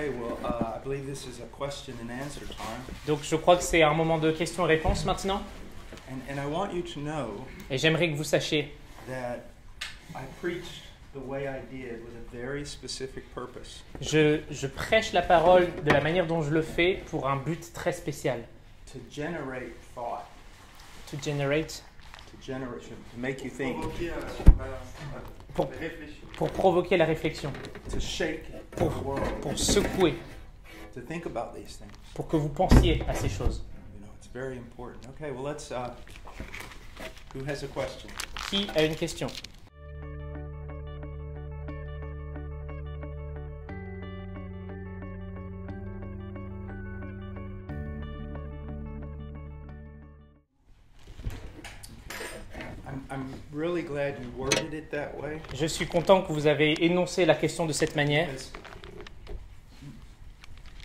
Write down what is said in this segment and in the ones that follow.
Okay, well, I believe this is a question and answer time. Donc je crois que c'est un moment de questions-réponses maintenant. And I want you to know Et j'aimerais que vous sachiez that I preached the way I did with a very specific purpose. Je prêche la parole de la manière dont je le fais pour un but très spécial. To generate thought. To generate. To make you think. Pour provoquer la réflexion. To shake the world. Pour secouer. To think about these things. Pour que vous pensiez à ces choses. You know, it's very important. Okay, well let's. Who has a question? Qui a une question? I'm really glad you worded it that way. Je suis content que vous avez énoncé la question de cette manière.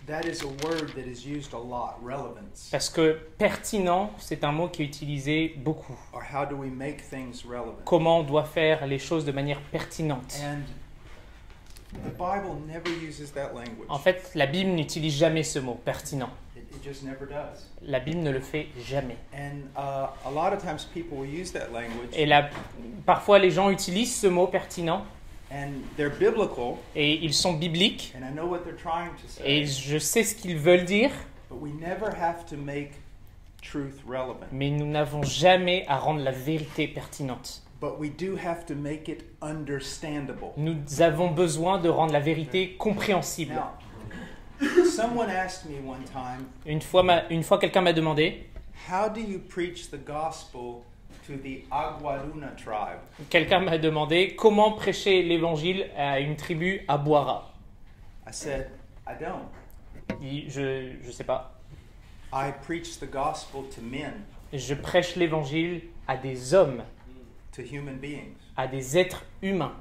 That is a word that is used a lot, relevance. Parce que pertinent, c'est un mot qui est utilisé beaucoup. Or how do we make things relevant? Comment on doit faire les choses de manière pertinente. And the Bible never uses that language. En fait, la Bible n'utilise jamais ce mot, pertinent. It just never does. La Bible ne le fait jamais. And a lot of times people will use that language. Et parfois les gens utilisent ce mot pertinent. And they're biblical. Et ils sont bibliques. And I know what they're trying to say. Et je sais ce qu'ils veulent dire. But we never have to make truth relevant. Mais nous n'avons jamais à rendre la vérité pertinente. But we do have to make it understandable. Nous avons besoin de rendre la vérité compréhensible. Now, someone asked me one time, une fois quelqu'un m'a demandé, how do you preach the gospel to the Aguaruna tribe? Quelqu'un m'a demandé comment prêcher l'évangile à une tribu à Boara. I said, I don't. Je sais pas. I preach the gospel to men. Je prêche l'évangile à des hommes. To human beings. À des êtres humains.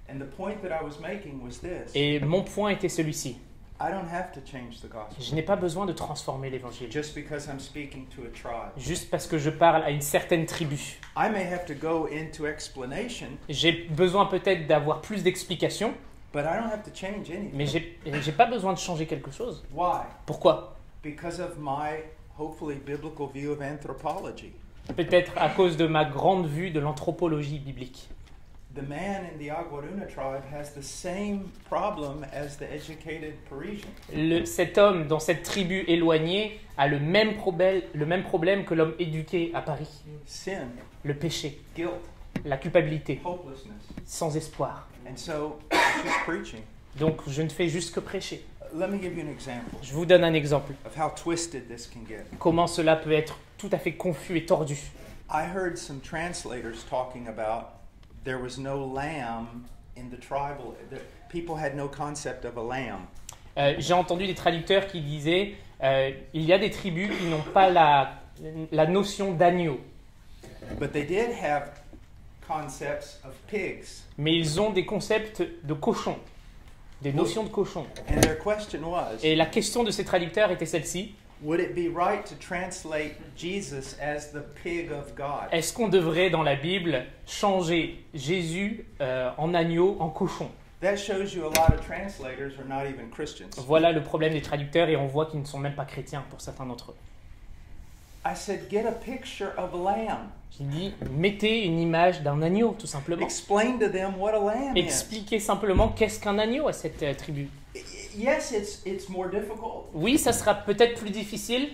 And the point that I was making was this. Et mon point était celui-ci. I don't have to change the gospel. Je n'ai pas besoin de transformer l'évangile. Just because I'm speaking to a tribe. Juste parce que je parle à une certaine tribu. I may have to go into explanation. J'ai besoin peut-être d'avoir plus d'explications. But I don't have to change anything. Mais j'ai pas besoin de changer quelque chose. Why? Pourquoi? Because of my hopefully biblical view of anthropology. Peut-être à cause de ma grande vue de l'anthropologie biblique. The man in the Aguaruna tribe has the same problem as the educated Parisian. Cet homme dans cette tribu éloignée a le même problème que l'homme éduqué à Paris. Sin, le péché, guilt, la culpabilité, hopelessness, sans espoir. And so, it's just preaching. Donc je ne fais juste que prêcher. Let me give you an example. Je vous donne un exemple. Of how twisted this can get. Comment cela peut être tout à fait confus et tordu. I heard some translators talking about there was no lamb in the tribal. The people had no concept of a lamb. J'ai entendu des traducteurs qui disaient il y a des tribus qui n'ont pas la notion d'agneau. But they did have concepts of pigs. Mais ils ont des concepts de cochons, des notions de cochons. And their question was, et la question de ces traducteurs était celle-ci. Would it be right to translate Jesus as the pig of God? Est-ce qu'on devrait dans la Bible changer Jésus en agneau, en cochon? That shows you a lot of translators are not even Christians. Voilà le problème des traducteurs et on voit qu'ils ne sont même pas chrétiens pour certains d'entre eux. I said, get a picture of a lamb. J'ai dit, mettez une image d'un agneau, tout simplement. Explain to them what a lamb is. Expliquez simplement qu'est-ce qu'un agneau à cette tribu. Yes, it's more difficult. Oui, ça sera peut-être plus difficile.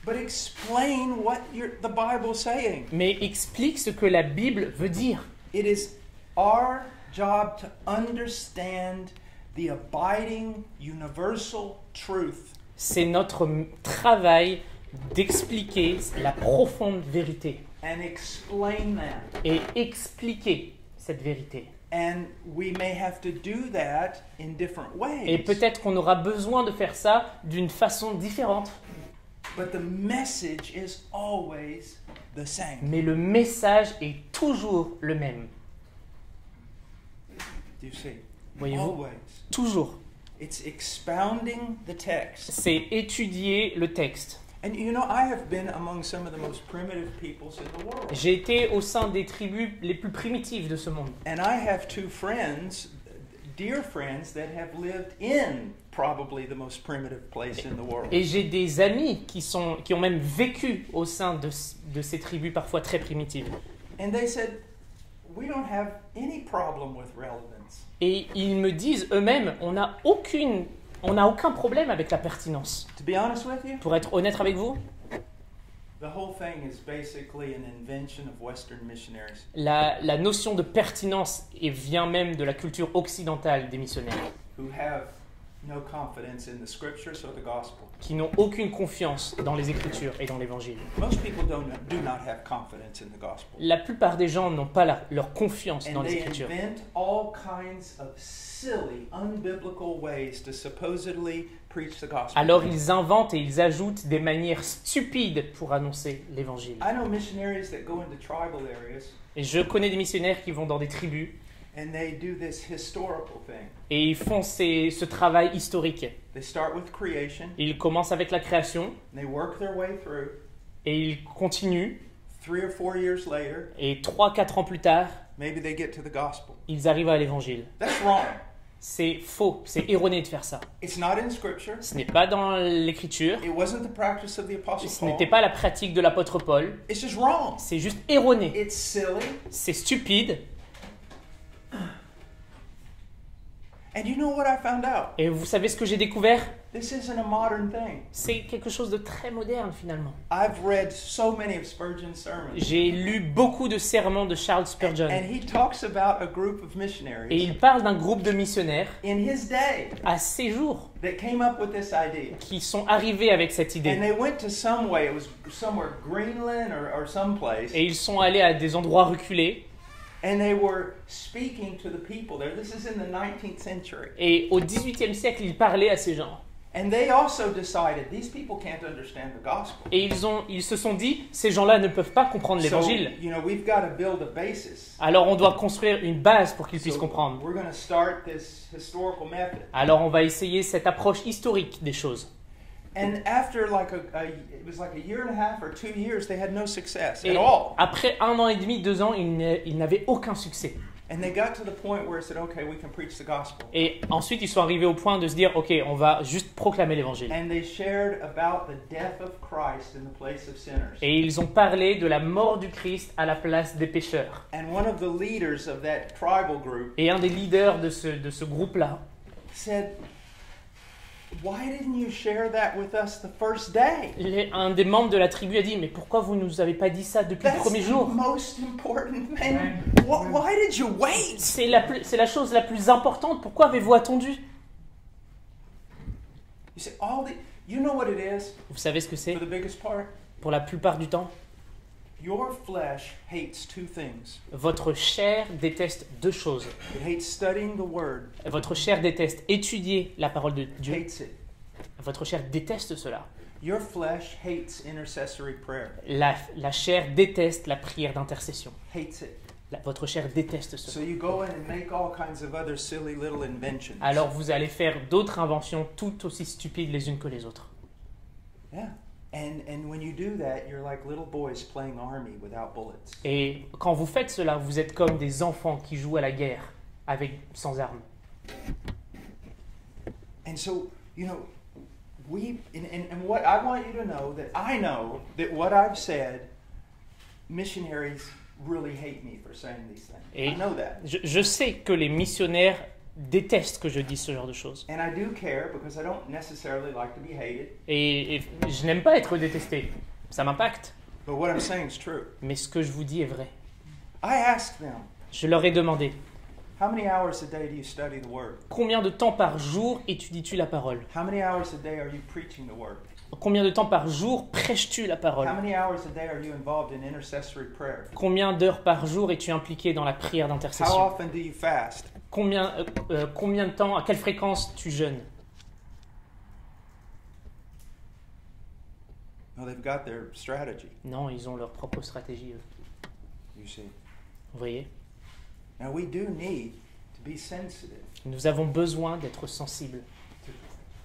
But explain what the Bible's saying. Mais explique ce que la Bible veut dire. It is our job to understand the abiding universal truth. C'est notre travail d'expliquer la profonde vérité. And explain that. Et expliquer cette vérité. And we may have to do that in different ways. Et peut-être qu'on aura besoin de faire ça d'une façon différente. But the message is always the same. Mais le message est toujours le même. Do you see? Voyez-vous? Always. Toujours. It's expounding the text. C'est étudier le texte. And you know, I have been among some of the most primitive peoples in the world. J'ai été au sein des tribus les plus primitives de ce monde. And I have two friends, dear friends that have lived in probably the most primitive place in the world. Et j'ai des amis qui ont même vécu au sein de ces tribus parfois très primitives. And they said, we don't have any problem with relevance. Et ils me disent eux-mêmes, on n'a aucun problème avec la pertinence. To be honest with you, Pour être honnête avec vous, the whole thing is basically an invention of Western missionaries. la notion de pertinence vient même de la culture occidentale des missionnaires, Who have no confidence in the scriptures or the gospel. qui n'ont aucune confiance dans les Écritures et dans l'Évangile. Most people do not have confidence in the gospel. La plupart des gens n'ont pas leur confiance dans And les they Écritures. invent all kinds of silly, unbiblical ways to supposedly preach the gospel. Alors ils inventent et ils ajoutent des manières stupides pour annoncer l'Évangile. I know missionaries that go into tribal areas Et je connais des missionnaires qui vont dans des tribus and they do this historical thing. et ils font ce travail historique. They start with creation, Ils commencent avec la création and they work their way through. et ils continuent. 3 or 4 years later, Et 3-4 ans plus tard, maybe they get to the gospel. ils arrivent à l'Évangile. That's wrong. C'est faux, c'est erroné de faire ça. It's not in scripture. Ce n'est pas dans l'Écriture, It wasn't the practice of the apostle ce Paul. n'était pas la pratique de l'apôtre Paul, It's just wrong. c'est juste erroné, It's silly. c'est stupide. And you know what I found out? Et vous savez ce que j'ai découvert? This isn't a modern thing. C'est quelque chose de très moderne finalement. I've read so many of Spurgeon's sermons. J'ai lu beaucoup de sermons de Charles Spurgeon And he talks about a group of et missionaries il parle d'un groupe de missionnaires in his day à ces jours that came up with this idea. qui sont arrivés avec cette And idée. they went to some way, it was somewhere Greenland or someplace, Et ils sont allés à des endroits reculés and they were speaking to the people there. This is in the 19th century. et au XVIIIe siècle, ils parlaient à ces gens. And they also decided these people can't understand the gospel. Et ils se sont dit, ces gens-là ne peuvent pas comprendre So, l'évangile. we've got to build a basis. Alors on doit construire une base pour qu'ils puissent So comprendre. we're going to start this historical method. Alors on va essayer cette approche historique des choses. And after it was like a year and a half or 2 years, they had no success Et at all. après 1 an et demi, 2 ans, ils n'avaient aucun succès. And they got to the point where it said, okay, we can preach the gospel. Et ensuite, ils sont arrivés au point de se dire, ok, on va juste proclamer l'évangile. And they shared about the death of Christ in the place of sinners. Et ils ont parlé de la mort du Christ à la place des pécheurs. And one of the leaders of that tribal group Et un des leaders de ce groupe-là said, why didn't you share that with us the first day? un des membres de la tribu a dit, mais pourquoi vous ne nous avez pas dit ça depuis le That's premier the jour? most important thing. Why did you wait? C'est la chose la plus importante, pourquoi avez-vous attendu? You see, you know what it is Vous savez ce que c'est? for the biggest part? Pour la plupart du temps, Your flesh hates 2 things. votre chair déteste 2 choses. It hates studying the word. Votre chair déteste étudier la parole de Dieu. Hates it. Votre chair déteste cela. Your flesh hates intercessory prayer. La chair déteste la prière d'intercession. Hates it. Votre chair déteste So cela. you go in and make all kinds of other silly little inventions. Alors vous allez faire d'autres inventions tout aussi stupides les unes que les autres. Yeah. And when you do that, you're like little boys playing army without bullets. Et quand vous faites cela, vous êtes comme des enfants qui jouent à la guerre sans armes. And so, and what I want you to know that I know that what I've said, missionaries really hate me for saying these things. Et I know that. je sais que les missionnaires détestent que je dise ce genre de choses. And I do care because I don't necessarily like to be hated. Et je n'aime pas être détesté. Ça m'impacte. But what I'm saying is true. Mais ce que je vous dis est vrai. I asked them, Je leur ai demandé, how many hours a day do you study the word? combien de temps par jour étudies-tu la parole? How many hours a day are you preaching the word? Combien de temps par jour prêches-tu la parole? How many hours a day are you involved in intercessory prayer? Combien d'heures par jour es-tu impliqué dans la prière How d'intercession? often do you fast? Combien de temps, à quelle fréquence tu jeûnes? No, they've got their strategy, Non, ils ont leur propre stratégie, eux. you see. Vous voyez? Now we do need to be sensitive. Nous avons besoin d'être sensibles.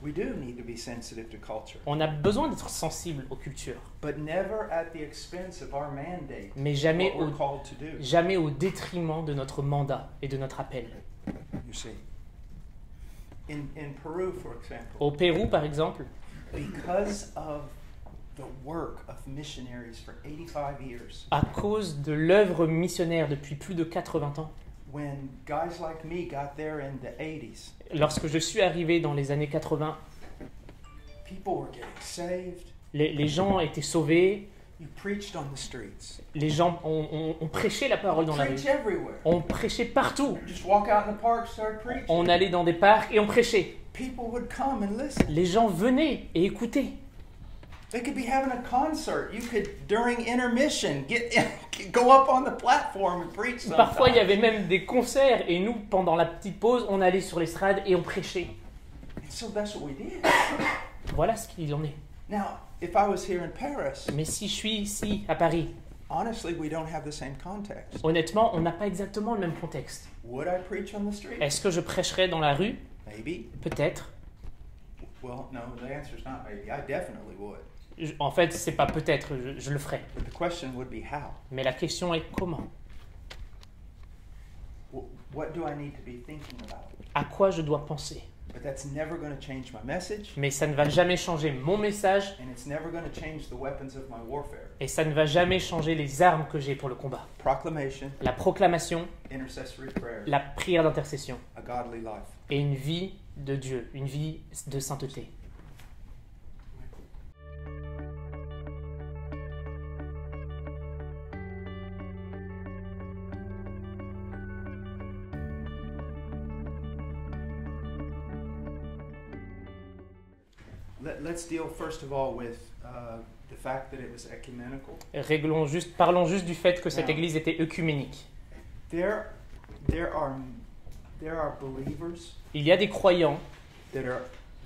We do need to be sensitive to culture, On a besoin d'être sensibles aux cultures, but never at the expense of our mandate, mais jamais what we're called to do. jamais au détriment de notre mandat et de notre appel. You see. In Peru, for example, Au Pérou, par exemple, because of the work of missionaries for 85 years, à cause de l'œuvre missionnaire depuis plus de 80 ans, when guys like me got there in the 80s, lorsque je suis arrivé dans les années 80, people were getting saved. les gens étaient sauvés, You preached on the streets. les gens ont prêché la parole dans la rue. Preach everywhere. On prêchait partout. Just walk out in the park, start preaching. On allait dans des parcs et on prêchait. People would come and listen. Les gens venaient et écoutaient. They could be having a concert. You could, during intermission, go up on the platform and preach sometimes. Parfois, il y avait même des concerts et nous, pendant la petite pause, on allait sur l'estrade et on prêchait. And so that's what we did. Voilà ce qu'il en est. Now, if I was here in Paris, Mais si je suis ici, à Paris, honestly, we don't have the same context. honnêtement, on n'a pas exactement le même contexte. Would I preach on the street? Est-ce que je prêcherais dans la rue? Maybe. Peut-être. Well, no, the answer's not maybe. I definitely would. En fait, c'est pas peut-être, je le ferai. But the question would be how. Mais la question est comment? What do I need to be thinking about? À quoi je dois penser? But that's never going to change my message, Mais ça ne va jamais changer mon message and it's never going to change the weapons of my warfare. et ça ne va jamais changer les armes que j'ai pour le combat. Proclamation, La proclamation, intercessory prayer, la prière d'intercession a godly life. et une vie de Dieu, une vie de sainteté. Let's deal first of all with the fact that it was ecumenical. Parlons juste du fait que cette Now, église était œcuménique. There are believers Il y a des croyants that are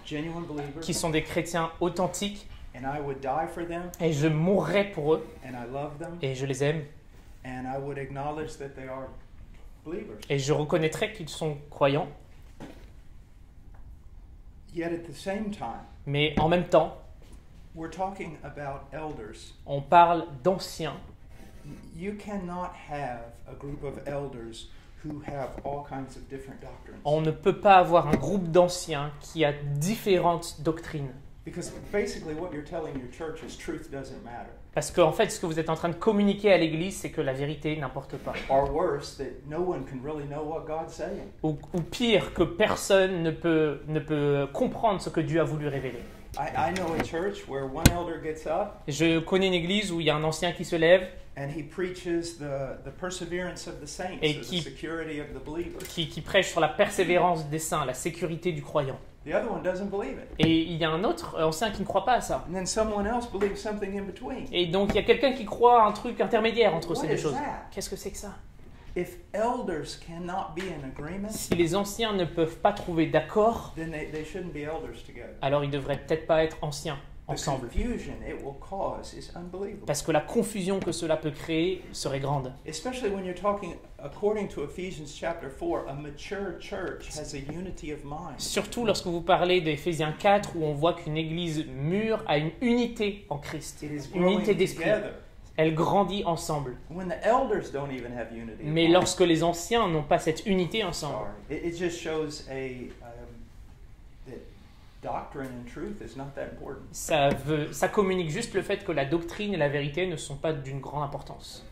genuine believers, qui sont des chrétiens authentiques and I would die for them, et je mourrai pour eux and I love them, et je les aime and I would acknowledge that they are believers. et je reconnaîtrai qu'ils sont croyants. Yet at the same time, Mais en même temps, we're talking about elders. on parle d'anciens. You cannot have a group of elders who have all kinds of different doctrines. On ne peut pas avoir un groupe d'anciens qui a différentes doctrines. Because basically what you're telling your church is truth doesn't matter. Parce qu'en fait, ce que vous êtes en train de communiquer à l'Église, c'est que la vérité n'importe pas. Or worse, that no one can really know what God's saying. Ou pire, que personne ne peut comprendre ce que Dieu a voulu révéler. I know a church where one elder gets up Je connais une église où il y a un ancien qui se lève and he preaches the perseverance of the saints, Et or qui- the security of the believers. qui prêche sur la persévérance des saints, la sécurité du croyant. The other one doesn't believe it. Et il y a un autre ancien qui ne croit pas à ça. And then someone else believes something in between. Et donc il y a quelqu'un qui croit à un truc intermédiaire entre ces What deux is choses. that? Qu'est-ce que c'est que ça? If elders cannot be in agreement, Si les anciens ne peuvent pas trouver d'accord, then they shouldn't be elders together. alors ils devraient peut-être pas être anciens The ensemble. confusion it will cause is unbelievable. Parce que la confusion que cela peut créer serait grande. Especially when you're talking, according to Ephesians chapter 4, a mature church has a unity of mind. Surtout lorsque vous parlez d'Éphésiens 4 où on voit qu'une église mûre a une unité en Christ, It is une growing unité d'esprit. together. Elle grandit ensemble. When the elders don't even have unity of Mais mind. lorsque les anciens n'ont pas cette unité ensemble, Sorry. It just shows that doctrine and truth is not that important. ça communique juste le fait que la doctrine et la vérité ne sont pas d'une grande importance.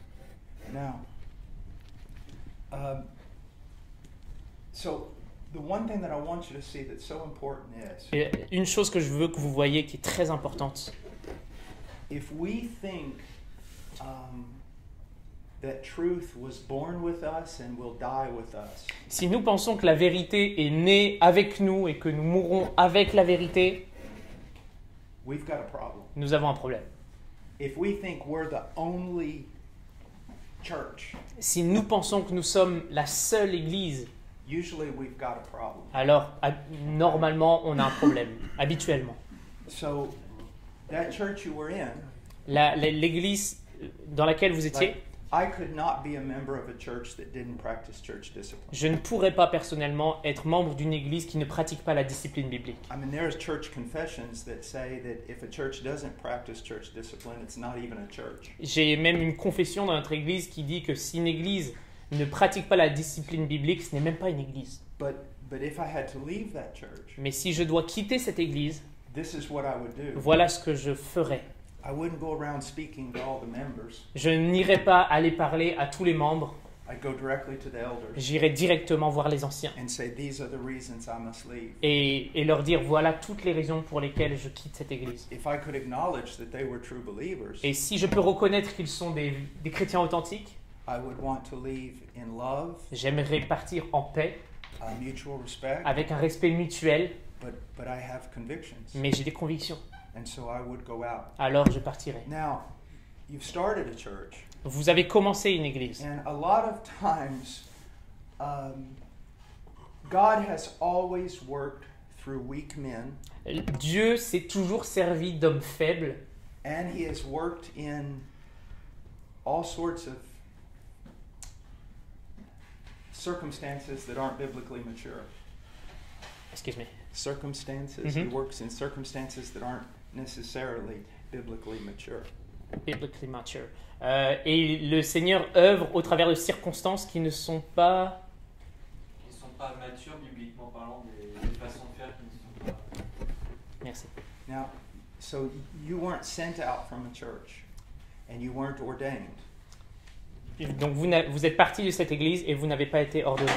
Now, so the one thing that I want you to see that's so important is, Et une chose que je veux que vous voyez qui est très importante, if we think that truth was born with us and will die with us, si nous pensons que la vérité est née avec nous et que nous mourrons avec la vérité, we've got a problem. nous avons un problème. If we think we're the only church, Si nous pensons que nous sommes la seule église, usually we've got a problem. alors normalement on a un problème, habituellement. So that church you were in, L'église dans laquelle vous étiez, like, I could not be a member of a church that didn't practice church discipline. je ne pourrais pas personnellement être membre d'une église qui ne pratique pas la discipline biblique. I mean, there's church confessions that say that if a church doesn't practice church discipline, it's not even a church. J'ai même une confession dans notre église qui dit que si une église ne pratique pas la discipline biblique, ce n'est même pas une église. But But if I had to leave that church, Mais si je dois quitter cette église, this is what I would do. voilà ce que je ferai. I wouldn't go around speaking to all the members. Je n'irai pas aller parler à tous les membres. I'd go directly to the elders J'irai directement voir les anciens and say, these are the reasons I must leave. et leur dire voilà toutes les raisons pour lesquelles je quitte cette église. If I could acknowledge that they were true believers, Et si je peux reconnaître qu'ils sont des chrétiens authentiques, I would want to leave in love, j'aimerais partir en paix, mutual respect, avec un respect mutuel, but I have convictions, mais j'ai des convictions. and so I would go out. Alors je partirai. Now, you've started a church, Vous avez commencé une église. and a lot of times, God has always worked through weak men, Dieu s'est toujours servi d'hommes faibles and He has worked in all sorts of circumstances that aren't biblically mature. Excuse-moi. Circumstances. He works in circumstances that aren't necessarily biblically mature. Biblically mature. Et le Seigneur œuvre au travers de circonstances qui ne sont pas matures bibliquement parlant, des façons de faire qui ne sont pas. Merci. Now, so you weren't sent out from a church, and you weren't ordained. Donc vous êtes parti de cette église et vous n'avez pas été ordonné.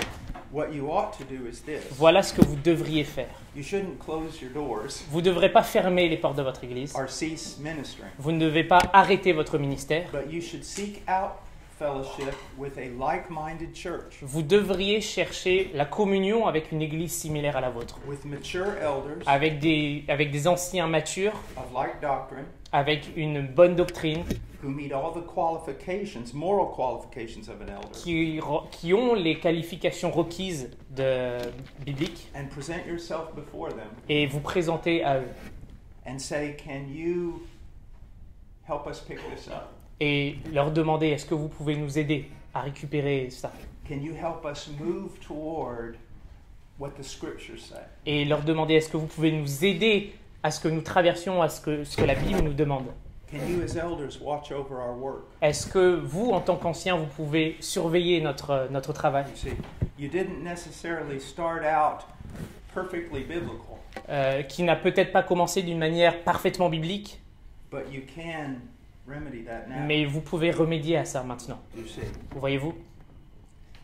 What you ought to do is this. Voilà ce que vous devriez faire. You shouldn't close your doors Vous ne devrez pas fermer les portes de votre église. or cease ministering, Vous ne devez pas arrêter votre ministère. but you should seek out fellowship with a like-minded church, Vous devriez chercher la communion avec une église similaire à la vôtre, with mature elders avec des anciens matures, of like doctrine, avec une bonne doctrine, who meet all the qualifications, moral qualifications of an elder, qui ont les qualifications requises bibliques, and present yourself before them et vous présenter à eux. and say, can you help us pick this up? Et leur demander, est-ce que vous pouvez nous aider à récupérer ça? Can you help us move toward what the scriptures say? Et leur demander, est-ce que vous pouvez nous aider à ce que nous traversions, à ce que la Bible nous demande? Can you as elders watch over our work? Est-ce que vous, en tant qu'anciens, vous pouvez surveiller notre travail? You see, you didn't necessarily start out perfectly biblical, Qui n'a peut-être pas commencé d'une manière parfaitement biblique, but you can remedy that now. mais vous pouvez remédier à ça maintenant. You see, Voyez-vous?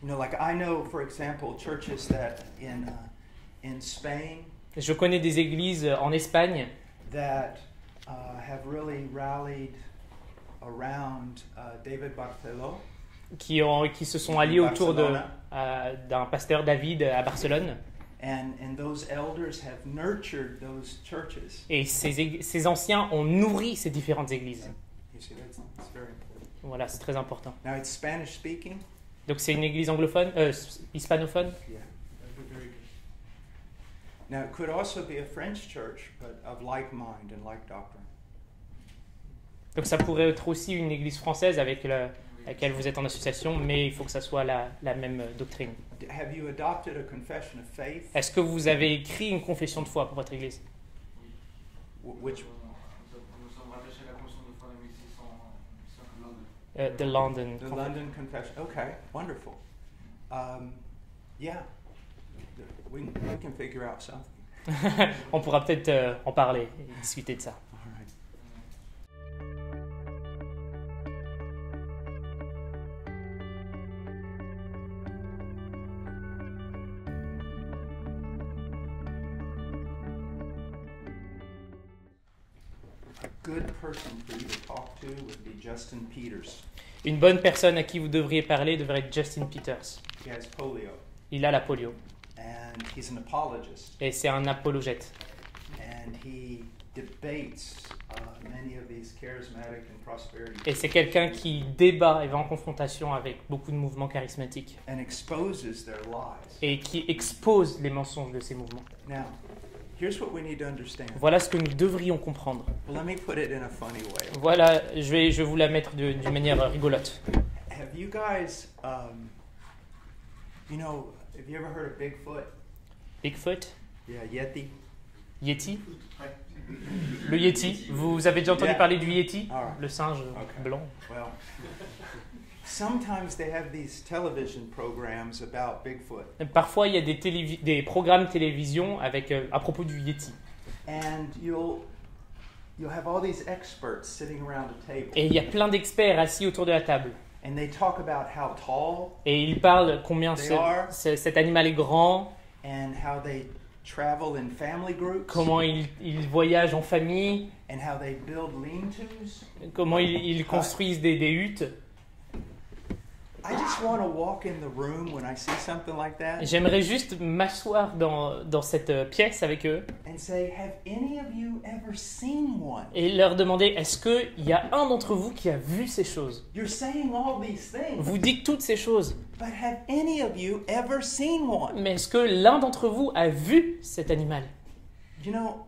you know, like I know, for example, churches that in Spain Je connais des églises en Espagne that have really rallied around David Barthelo. qui se sont alliés autour d'un pasteur David à Barcelone. And those elders have nurtured those churches. Et ces anciens ont nourri ces différentes églises. You see, that's very important. Voilà, c'est très important. Now it's Spanish speaking. Donc c'est une église anglophone, hispanophone. Yeah, very good. Now it could also be a French church, but of like mind and like doctrine. Donc ça pourrait être aussi une église française avec laquelle vous êtes en association, mais il faut que ça soit la même doctrine. Have you adopted a confession of faith? Est-ce que vous avez écrit une confession de foi pour votre église? Which Nous sommes rattachés à la confession de foi de 1600 The London. the London Confession? Okay, wonderful. Yeah, we can figure out something. On pourra peut-être en parler et discuter de ça. All right. A good person for you to talk to would be Justin Peters. Une bonne personne à qui vous devriez parler devrait être Justin Peters. He has polio, Il a la polio and he's an apologist, et c'est un apologète. and he debates many of these charismatic and prosperity Et c'est quelqu'un qui débat et va en confrontation avec beaucoup de mouvements charismatiques and exposes their lies. et qui expose les mensonges de ces mouvements. Now, here's what we need to understand. Voilà ce que nous devrions comprendre. Well, let me put it in a funny way. Voilà, je vais vous la mettre d'une manière rigolote. Have you guys, you know, have you ever heard of Bigfoot? Bigfoot, Yeah, Yeti. Yeti. Le Yeti, vous avez déjà entendu Yeah. parler du Yeti, All right. le singe Okay. blanc. Well, Sometimes they have these television programs about Bigfoot. Parfois, il y a des programmes télévision à propos du Yeti. And you'll have all these experts sitting around a table. Et il y a plein d'experts assis autour de la table. And they talk about how tall. Et ils parlent combien cet animal est grand. And how they travel in family groups. Comment ils voyagent en famille. And how they build lean-tos. Comment ils construisent des huttes. I just want to walk in the room when I see something like that. J'aimerais juste m'asseoir dans cette pièce avec eux. And say, have any of you ever seen one? Et leur demander, est-ce qu'il y a un d'entre vous qui a vu ces choses? You're saying all these things. Vous dites toutes ces choses. But have any of you ever seen one? Mais est-ce que l'un d'entre vous a vu cet animal? You know,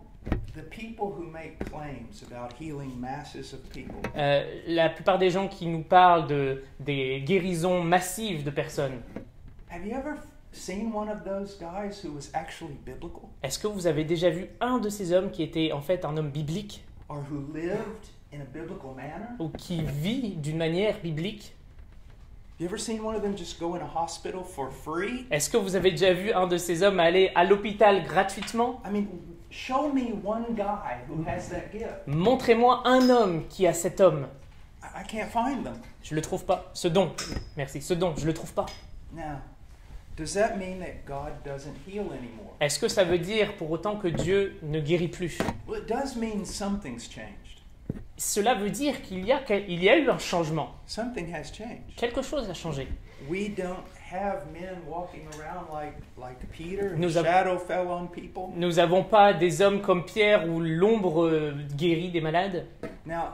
the people who make claims about healing masses of people. La plupart des gens qui nous parlent des guérisons massives de personnes. Have you ever seen one of those guys who was actually biblical? Est-ce que vous avez déjà vu un de ces hommes qui était en fait un homme biblique? Or who lived in a biblical manner? Ou qui vit d'une manière biblique? You ever seen one of them just go in a hospital for free? Est-ce que vous avez déjà vu un de ces hommes aller à l'hôpital gratuitement? I mean, show me one guy who has that gift. Montrez-moi un homme qui a cet homme. I can't find them. Je le trouve pas. Ce don. Merci. Ce don, je le trouve pas. Now, does that mean that God doesn't heal anymore? Est-ce que ça veut dire pour autant que Dieu ne guérit plus? Well, it does mean something's changed. Cela veut dire qu'il y a eu un changement. Something has changed. Quelque chose a changé. We don't have men walking around like Peter. Nous Shadow fell on people. Nous n'avons pas des hommes comme Pierre où l'ombre guérit des malades. Now,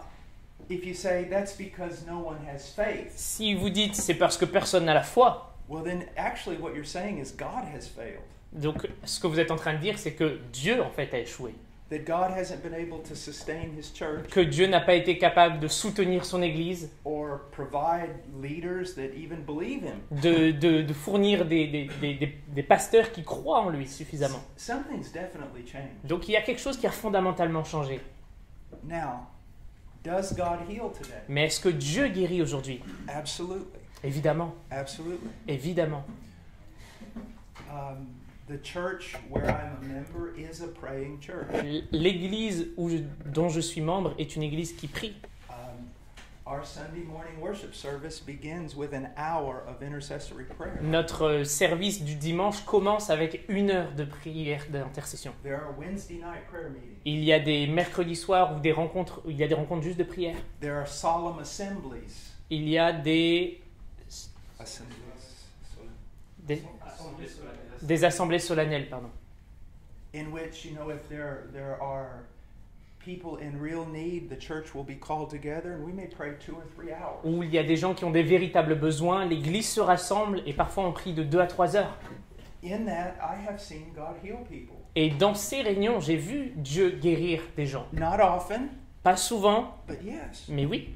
if you say that's because no one has faith, Si vous dites c'est parce que personne n'a la foi, well then actually what you're saying is God has failed. donc ce que vous êtes en train de dire c'est que Dieu en fait a échoué. That God hasn't been able to sustain his church Que Dieu n'a pas été capable de soutenir son Église, or provide leaders that even believe him. de fournir des pasteurs qui croient en lui suffisamment. Something's definitely changed. Donc il y a quelque chose qui a fondamentalement changé. Now, does God heal today? Mais est-ce que Dieu guérit aujourd'hui? Absolutely. Évidemment, Absolutely. évidemment. The church where I'm a member is a praying church. L'église dont je suis membre est une église qui prie. Our Sunday morning worship service begins with an hour of intercessory prayer. Notre service du dimanche commence avec 1 heure de prière d'intercession. There are Wednesday night prayer meetings. Il y a des mercredis soirs où il y a des rencontres juste de prière. There are solemn assemblies. Il y a des assemblées solennelles, pardon. In which, you know, if there are people in real need, the church will be called together and we may pray 2 or 3 hours. Où il y a des gens qui ont des véritables besoins, l'église se rassemble et parfois on prie de 2 à 3 heures. In that, I have seen God heal people. Et dans ces réunions, j'ai vu Dieu guérir des gens. Not often, Pas souvent, but yes. mais oui.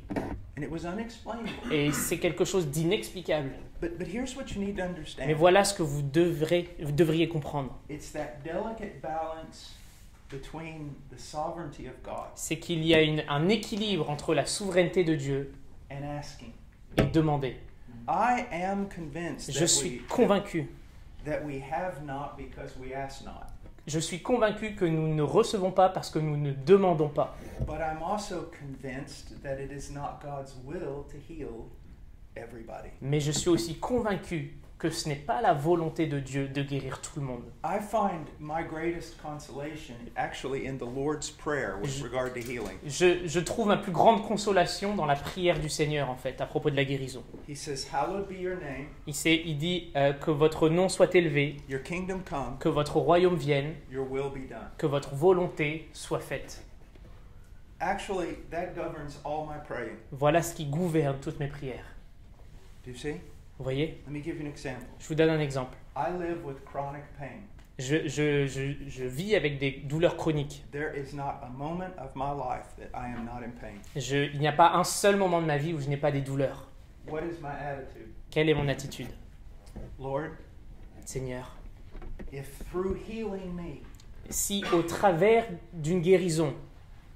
And it was unexplainable. Et c'est quelque chose d'inexplicable. But here's what you need to understand. Mais voilà ce que vous devriez comprendre. It's that delicate balance between the sovereignty of God C'est qu'il y a un équilibre entre la souveraineté de Dieu and asking. et demander. I am convinced Je suis convaincu. that we have not because we ask not. Je suis convaincu que nous ne recevons pas parce que nous ne demandons pas. But I'm also convinced that it is not God's will to heal everybody. Mais je suis aussi convaincu que ce n'est pas la volonté de Dieu de guérir tout le monde. I find my greatest consolation actually in the Lord's Prayer with regard to healing. Je trouve ma plus grande consolation dans la prière du Seigneur, en fait, à propos de la guérison. He says, "Hallowed be your name, Il dit que votre nom soit élevé, your kingdom come, que votre royaume vienne, your will be done." que votre volonté soit faite. Actually, that governs all my praying. Voilà ce qui gouverne toutes mes prières. Do you see? Vous voyez? Let me give you an example. Je vous donne un exemple. I live with chronic pain. Je vis avec des douleurs chroniques. There is not a moment of my life that I am not in pain. Il n'y a pas un seul moment de ma vie où je n'ai pas des douleurs. What is my attitude? Quelle est mon attitude? Lord, Seigneur, if through healing me, si au travers d'une guérison,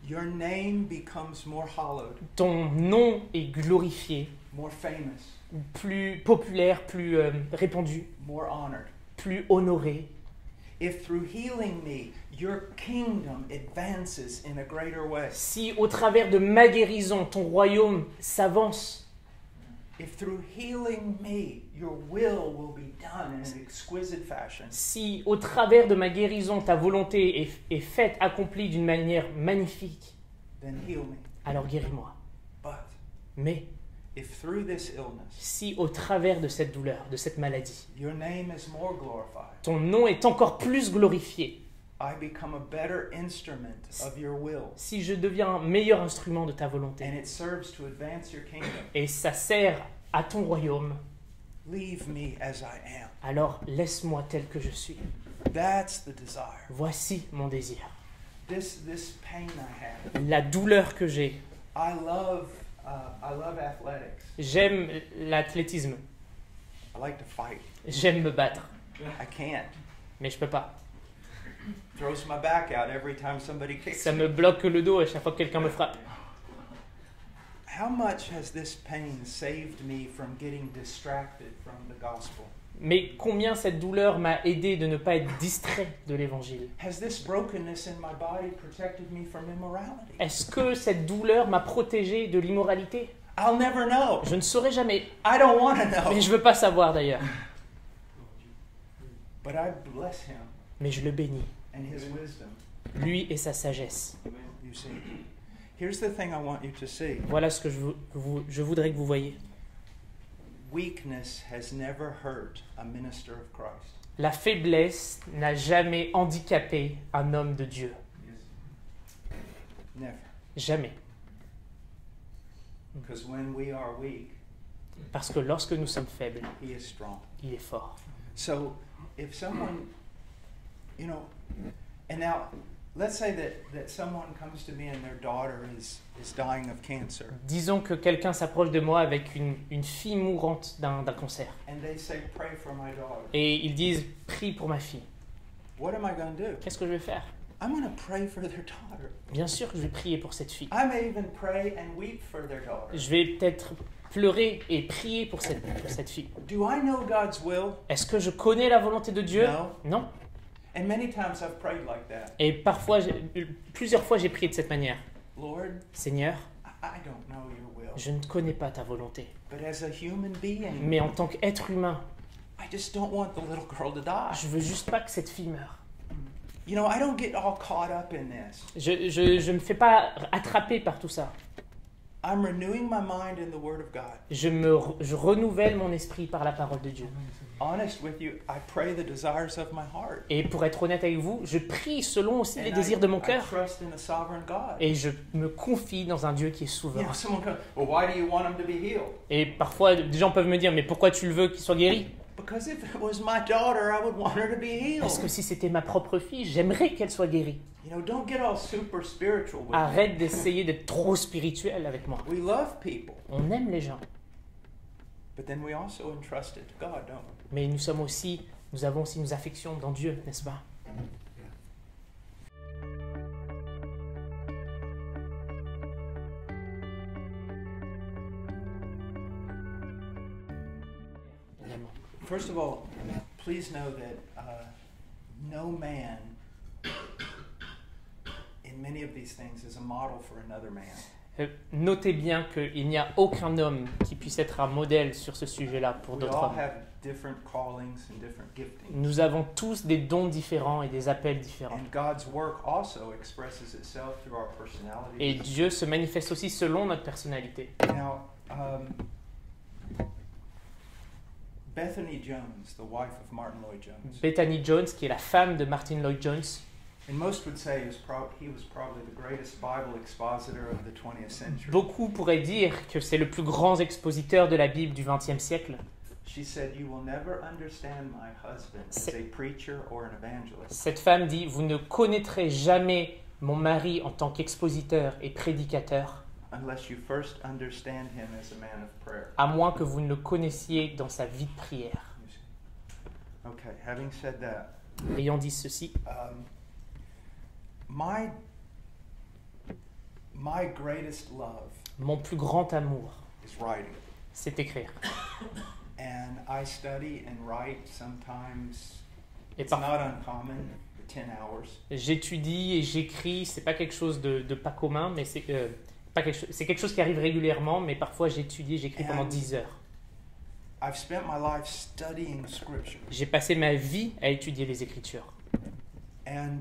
Your name becomes more hallowed, ton nom est glorifié, more famous, plus populaire, plus répandu, more honored. plus honoré. If through healing me, your kingdom advances in a greater way. Si au travers de ma guérison, ton royaume s'avance. If through healing me, your will be done in an exquisite fashion. Si au travers de ma guérison, ta volonté est faite, accomplie d'une manière magnifique, Then heal me. alors guéris-moi. But Mais if through this illness, si au travers de cette douleur, de cette maladie, your name is more glorified, ton nom est encore plus glorifié, I become a better instrument of your will, si je deviens un meilleur instrument de ta volonté, and it serves to advance your kingdom, et ça sert à ton royaume, leave me as I am. alors laisse-moi tel que je suis. That's the desire. Voici mon désir. This pain I have. La douleur que j'ai. I love athletics. J'aime l'athlétisme. I like to fight. J'aime me battre. I can't. Mais je peux pas. Throws my back out every time somebody kicks Ça me. me bloque le dos à chaque fois que quelqu'un me frappe. How much has this pain saved me from getting distracted from the gospel? Mais combien cette douleur m'a aidé de ne pas être distrait de l'évangile? Has this brokenness in my body protected me from immorality? Est-ce que cette douleur m'a protégé de l'immoralité? I'll never know. Je ne saurais jamais. I don't want to know. Mais je veux pas savoir d'ailleurs. But I bless him Mais je le bénis. and his wisdom. Lui et sa sagesse. You see. Here's the thing I want you to see. Voilà ce que je voudrais que vous voyez. Weakness has never hurt a minister of Christ. La faiblesse n'a jamais handicapé un homme de Dieu. Never. Jamais. Because when we are weak, Parce que lorsque nous sommes faibles, he is strong. il est fort. So if someone, and now let's say that someone comes to me and their daughter is dying of cancer. Disons que quelqu'un s'approche de moi avec une fille mourante d'un cancer. And they say, pray for my daughter. Et ils disent, prie pour ma fille. What am I going to do? Qu'est-ce que je vais faire? I'm going to pray for their daughter. Bien sûr que je vais prier pour cette fille. I may even pray and weep for their daughter. Je vais peut-être pleurer et prier pour cette fille. Do I know God's will? Est-ce que je connais la volonté de Dieu? No. Non. And many times I've prayed like that. Et parfois, plusieurs fois, j'ai prié de cette manière. Lord, Seigneur, I don't know your will. je ne connais pas ta volonté. But as a human being, Mais en tant qu'être humain, I just don't want the little girl to die. je veux juste pas que cette fille meure. You know, I don't get all caught up in this. Je me fais pas attraper par tout ça. I'm renewing my mind in the Word of God. Je renouvelle mon esprit par la parole de Dieu. Honest with you, I pray the desires of my heart. Et pour être honnête avec vous, je prie selon aussi les And désirs de mon I cœur. trust in a sovereign God. Et je me confie dans un Dieu qui est You souverain. know, someone comes, well, why do you want him to be healed? Et parfois, des gens peuvent me dire, mais pourquoi tu le veux qu'il soit guéri? Because if it was my daughter, I would want her to be healed. Parce que si c'était ma propre fille, j'aimerais qu'elle soit guérie. You know, don't get all super spiritual with me. Arrête d'essayer d'être trop spirituel avec moi. We love people, On aime les gens, but then we also entrust it to God, don't we? mais nous avons aussi nos affections dans Dieu, n'est-ce pas? First of all, please know that no man in many of these things is a model for another man. Notez bien qu'il n'y a aucun homme qui puisse être un modèle sur ce sujet-là pour We d'autres all hommes. have different callings and different giftings. Nous avons tous des dons différents et des appels différents. And God's work also expresses itself through our Et personalities. Dieu se manifeste aussi selon notre personnalité. Now, Bethany Jones, the wife of Martin Lloyd Jones, Bethany Jones, qui est la femme de Martin Lloyd Jones, and most would say he was probably the greatest Bible expositor of the 20th century. beaucoup pourraient dire que c'est le plus grand expositeur de la Bible du XXe siècle. She said, "You will never understand my husband as a preacher or an evangelist Cette femme dit, vous ne connaîtrez jamais mon mari en tant qu'expositeur et prédicateur, unless you first understand him as a man of prayer." à moins que vous ne le connaissiez dans sa vie de prière. You see? Okay, having said that, Ayant dit ceci, My greatest love Mon plus grand amour, is writing. c'est écrire. And I study and write sometimes. Et It's not uncommon, 10 hours. j'étudie et j'écris, c'est pas quelque chose de pas commun, mais c'est quelque chose qui arrive régulièrement, mais parfois j'étudie et j'écris pendant 10 heures. I've spent my life studying scripture. J'ai passé ma vie à étudier les Écritures. And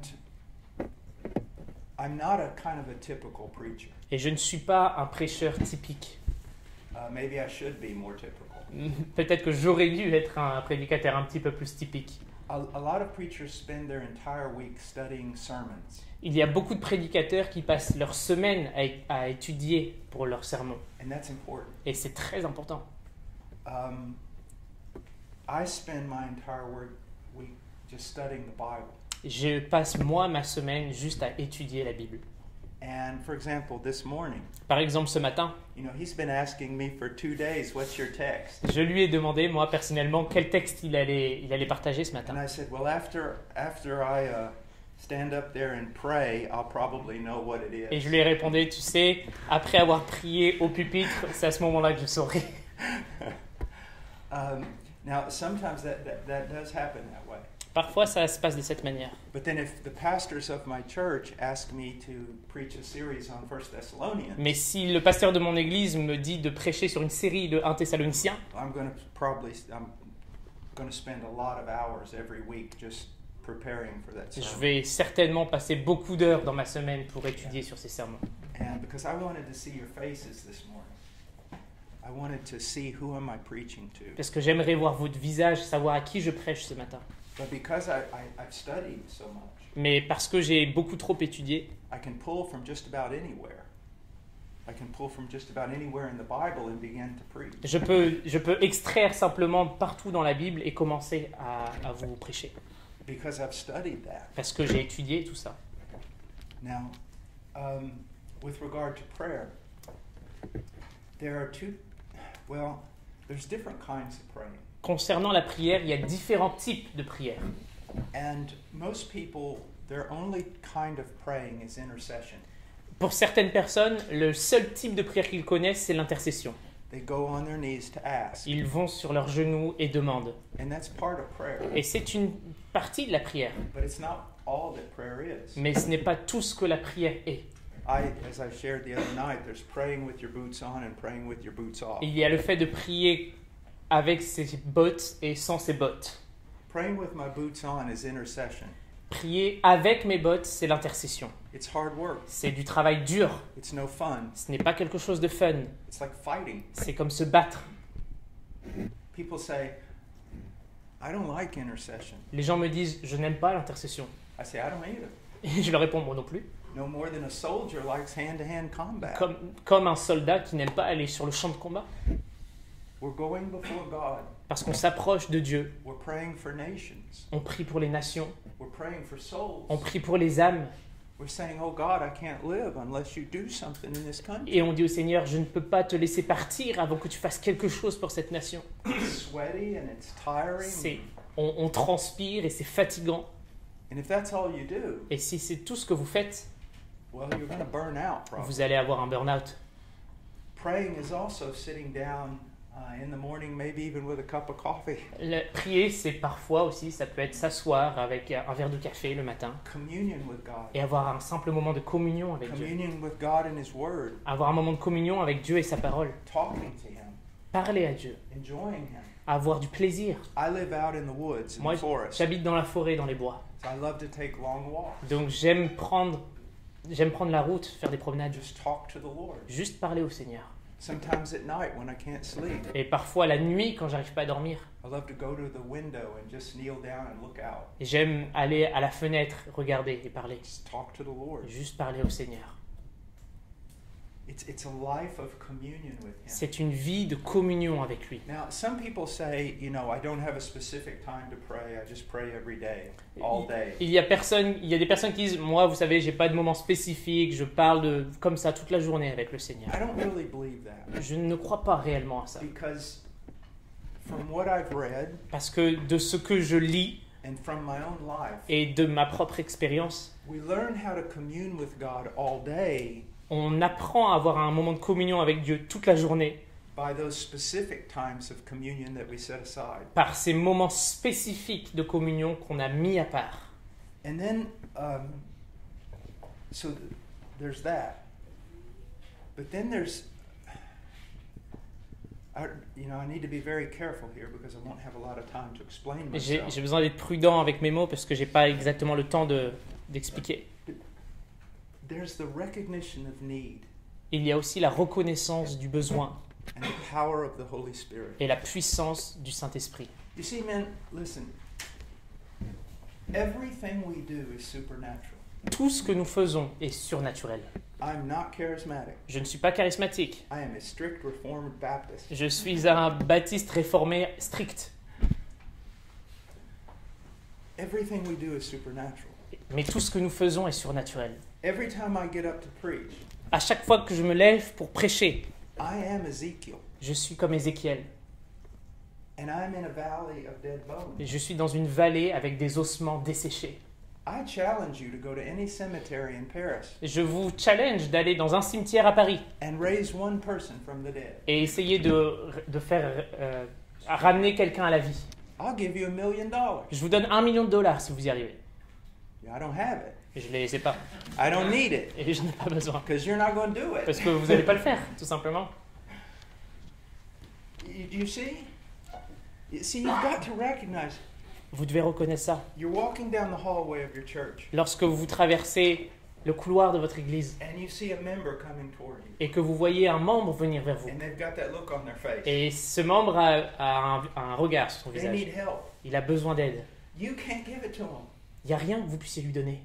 I'm not a kind of a typical preacher. Et je ne suis pas un prêcheur typique. Maybe I should be more typical. Peut-être que j'aurais dû être un prédicateur un petit peu plus typique. A lot of preachers spend their entire week studying sermons. Il y a beaucoup de prédicateurs qui passent leur semaine à étudier pour leurs sermons. And that's important. Et c'est très important. I spend my entire week just studying the Bible. Je passe moi ma semaine juste à étudier la Bible. And for example, this morning, Par exemple, ce matin, you know, he's been asking me for 2 days, what's your text? je lui ai demandé, moi personnellement, quel texte il allait partager ce And matin. I said, well, after I stand up there and pray, I'll probably know what it is. Et je lui ai répondu, tu sais, après avoir prié au pupitre, c'est à ce moment-là que je saurai. Now, sometimes that does happen that way. Parfois, ça se passe de cette manière. But then if the pastors of my church ask me to preach a series on 1 Thessalonians, Mais si le pasteur de mon église me dit de prêcher sur une série de 1 Thessaloniciens, I'm going to spend a lot of hours every week just preparing for that je sermon. vais certainement passer beaucoup d'heures dans ma semaine pour étudier sur ces sermons. And because I wanted to see your faces this morning, I wanted to see who am I preaching to. Parce que j'aimerais voir votre visage, savoir à qui je prêche ce matin. But because I've studied so much, Mais parce que j'ai beaucoup trop étudié, I can pull from just about anywhere. I can pull from just about anywhere in the Bible and begin to preach. je peux extraire simplement partout dans la Bible et commencer à vous prêcher. Because I've studied that. Parce que j'ai étudié tout ça. Now, with regard to prayer, there's different kinds of praying. Concernant la prière, il y a différents types de prières. And most people, their only kind of praying is intercession. Pour certaines personnes, le seul type de prière qu'ils connaissent, c'est l'intercession. They go on their knees to ask. Ils vont sur leurs genoux et demandent. And that's part of prayer. Et c'est une partie de la prière. But it's not all that prayer is. Mais ce n'est pas tout ce que la prière est. As I shared the other night, there's praying with your boots on and praying with your boots off. Il y a le fait de prier avec ses bottes et sans ses bottes. Praying with my boots on is intercession. Prier avec mes bottes, c'est l'intercession. It's hard work. C'est du travail dur. It's no fun. Ce n'est pas quelque chose de fun. It's like fighting. C'est comme se battre. People say, I don't like intercession. Les gens me disent, je n'aime pas l'intercession. I say, I don't either. Et je leur réponds, moi non plus. No more than a soldier likes hand-to-hand combat. Comme un soldat qui n'aime pas aller sur le champ de combat. We're going before God. Parce qu'on s'approche de Dieu. We're praying for nations. On prie pour les nations. We're praying for souls. On prie pour les âmes. We're saying, oh God, I can't live unless you do something in this country. Et on dit au Seigneur, je ne peux pas te laisser partir avant que tu fasses quelque chose pour cette nation. It's sweaty and it's tiring. On transpire et c'est fatigant. And if that's all you do, Et si c'est tout ce que vous faites, well, you're going to burn out probably. vous allez avoir un burn-out. Praying is also sitting down in the morning, maybe even with a cup of coffee. Prier, c'est parfois aussi, ça peut être s'asseoir avec un verre de café le matin Communion with God. et avoir un simple moment de communion avec Dieu. Communion with God and His Word. Avoir un moment de communion avec Dieu et sa parole. Talking to Him. Parler à Dieu. Enjoying Him. Avoir du plaisir. I live out in the woods, in Moi, the forest. j'habite dans la forêt, dans les bois. So I love to take long walks. Donc j'aime prendre la route, faire des promenades. Just talk to the Lord. Juste parler au Seigneur. Sometimes at night when I can't sleep, Et parfois la nuit, quand j'arrive pas à dormir, I love to go to the window and just kneel down and look out. j'aime aller à la fenêtre, regarder et parler. Just talk to the Lord. Juste parler au Seigneur. It's a life of communion with Him. C'est une vie de communion avec lui. Now, some people say, you know, I don't have a specific time to pray. I just pray every day, all day. Il y a des personnes qui disent, moi, vous savez, j'ai pas de moment spécifique, je parle comme ça toute la journée avec le Seigneur. I don't really believe that. Je ne crois pas réellement à ça. Because from what I've read Parce que de ce que je lis and from my own life, et de ma propre expérience, we learn how to commune with God all day On apprend à avoir un moment de communion avec Dieu toute la journée by those specific times of communion that we set aside. par ces moments spécifiques de communion qu'on a mis à part. And then, so there's that. But then there's, I need to be very careful here because I won't have a lot of time to explain myself. J'ai besoin d'être prudent avec mes mots parce que j'ai pas exactement le temps d'expliquer. There's the recognition of need. Il y a aussi la reconnaissance du besoin And the power of the Holy Spirit. et la puissance du Saint-Esprit. You see, man, listen. Everything we do is supernatural. Tout ce que nous faisons est surnaturel. I'm not charismatic. Je ne suis pas charismatique. I am a strict Reformed Baptist. Je suis un baptiste réformé strict. Everything we do is supernatural. Mais tout ce que nous faisons est surnaturel. Every time I get up to preach, À chaque fois que je me lève pour prêcher, I am Ezekiel, je suis comme Ézéchiel. and I'm in a valley of dead bones. Je suis dans une vallée avec des ossements desséchés. I challenge you to go to any cemetery in Paris Je vous challenge d'aller dans un cimetière à Paris and raise one person from the dead. et essayer de faire ramener quelqu'un à la vie. I'll give you $1 million. Je vous donne $1 million si vous y arrivez. I don't have it. Et je ne les ai pas. I don't need it Et je n'ai pas besoin. because you're not going to do it. Parce que vous n'allez pas le faire, tout simplement. You see? You see, you've got to recognize Vous devez reconnaître ça. you're walking down the hallway of your church Lorsque vous traversez le couloir de votre église and you see a member coming toward you et que vous voyez un membre venir vers vous, and they've got that look on their face. et ce membre a un regard sur son They visage, need help. il a besoin d'aide. You can't give it to them. Il n'y a rien que vous puissiez lui donner.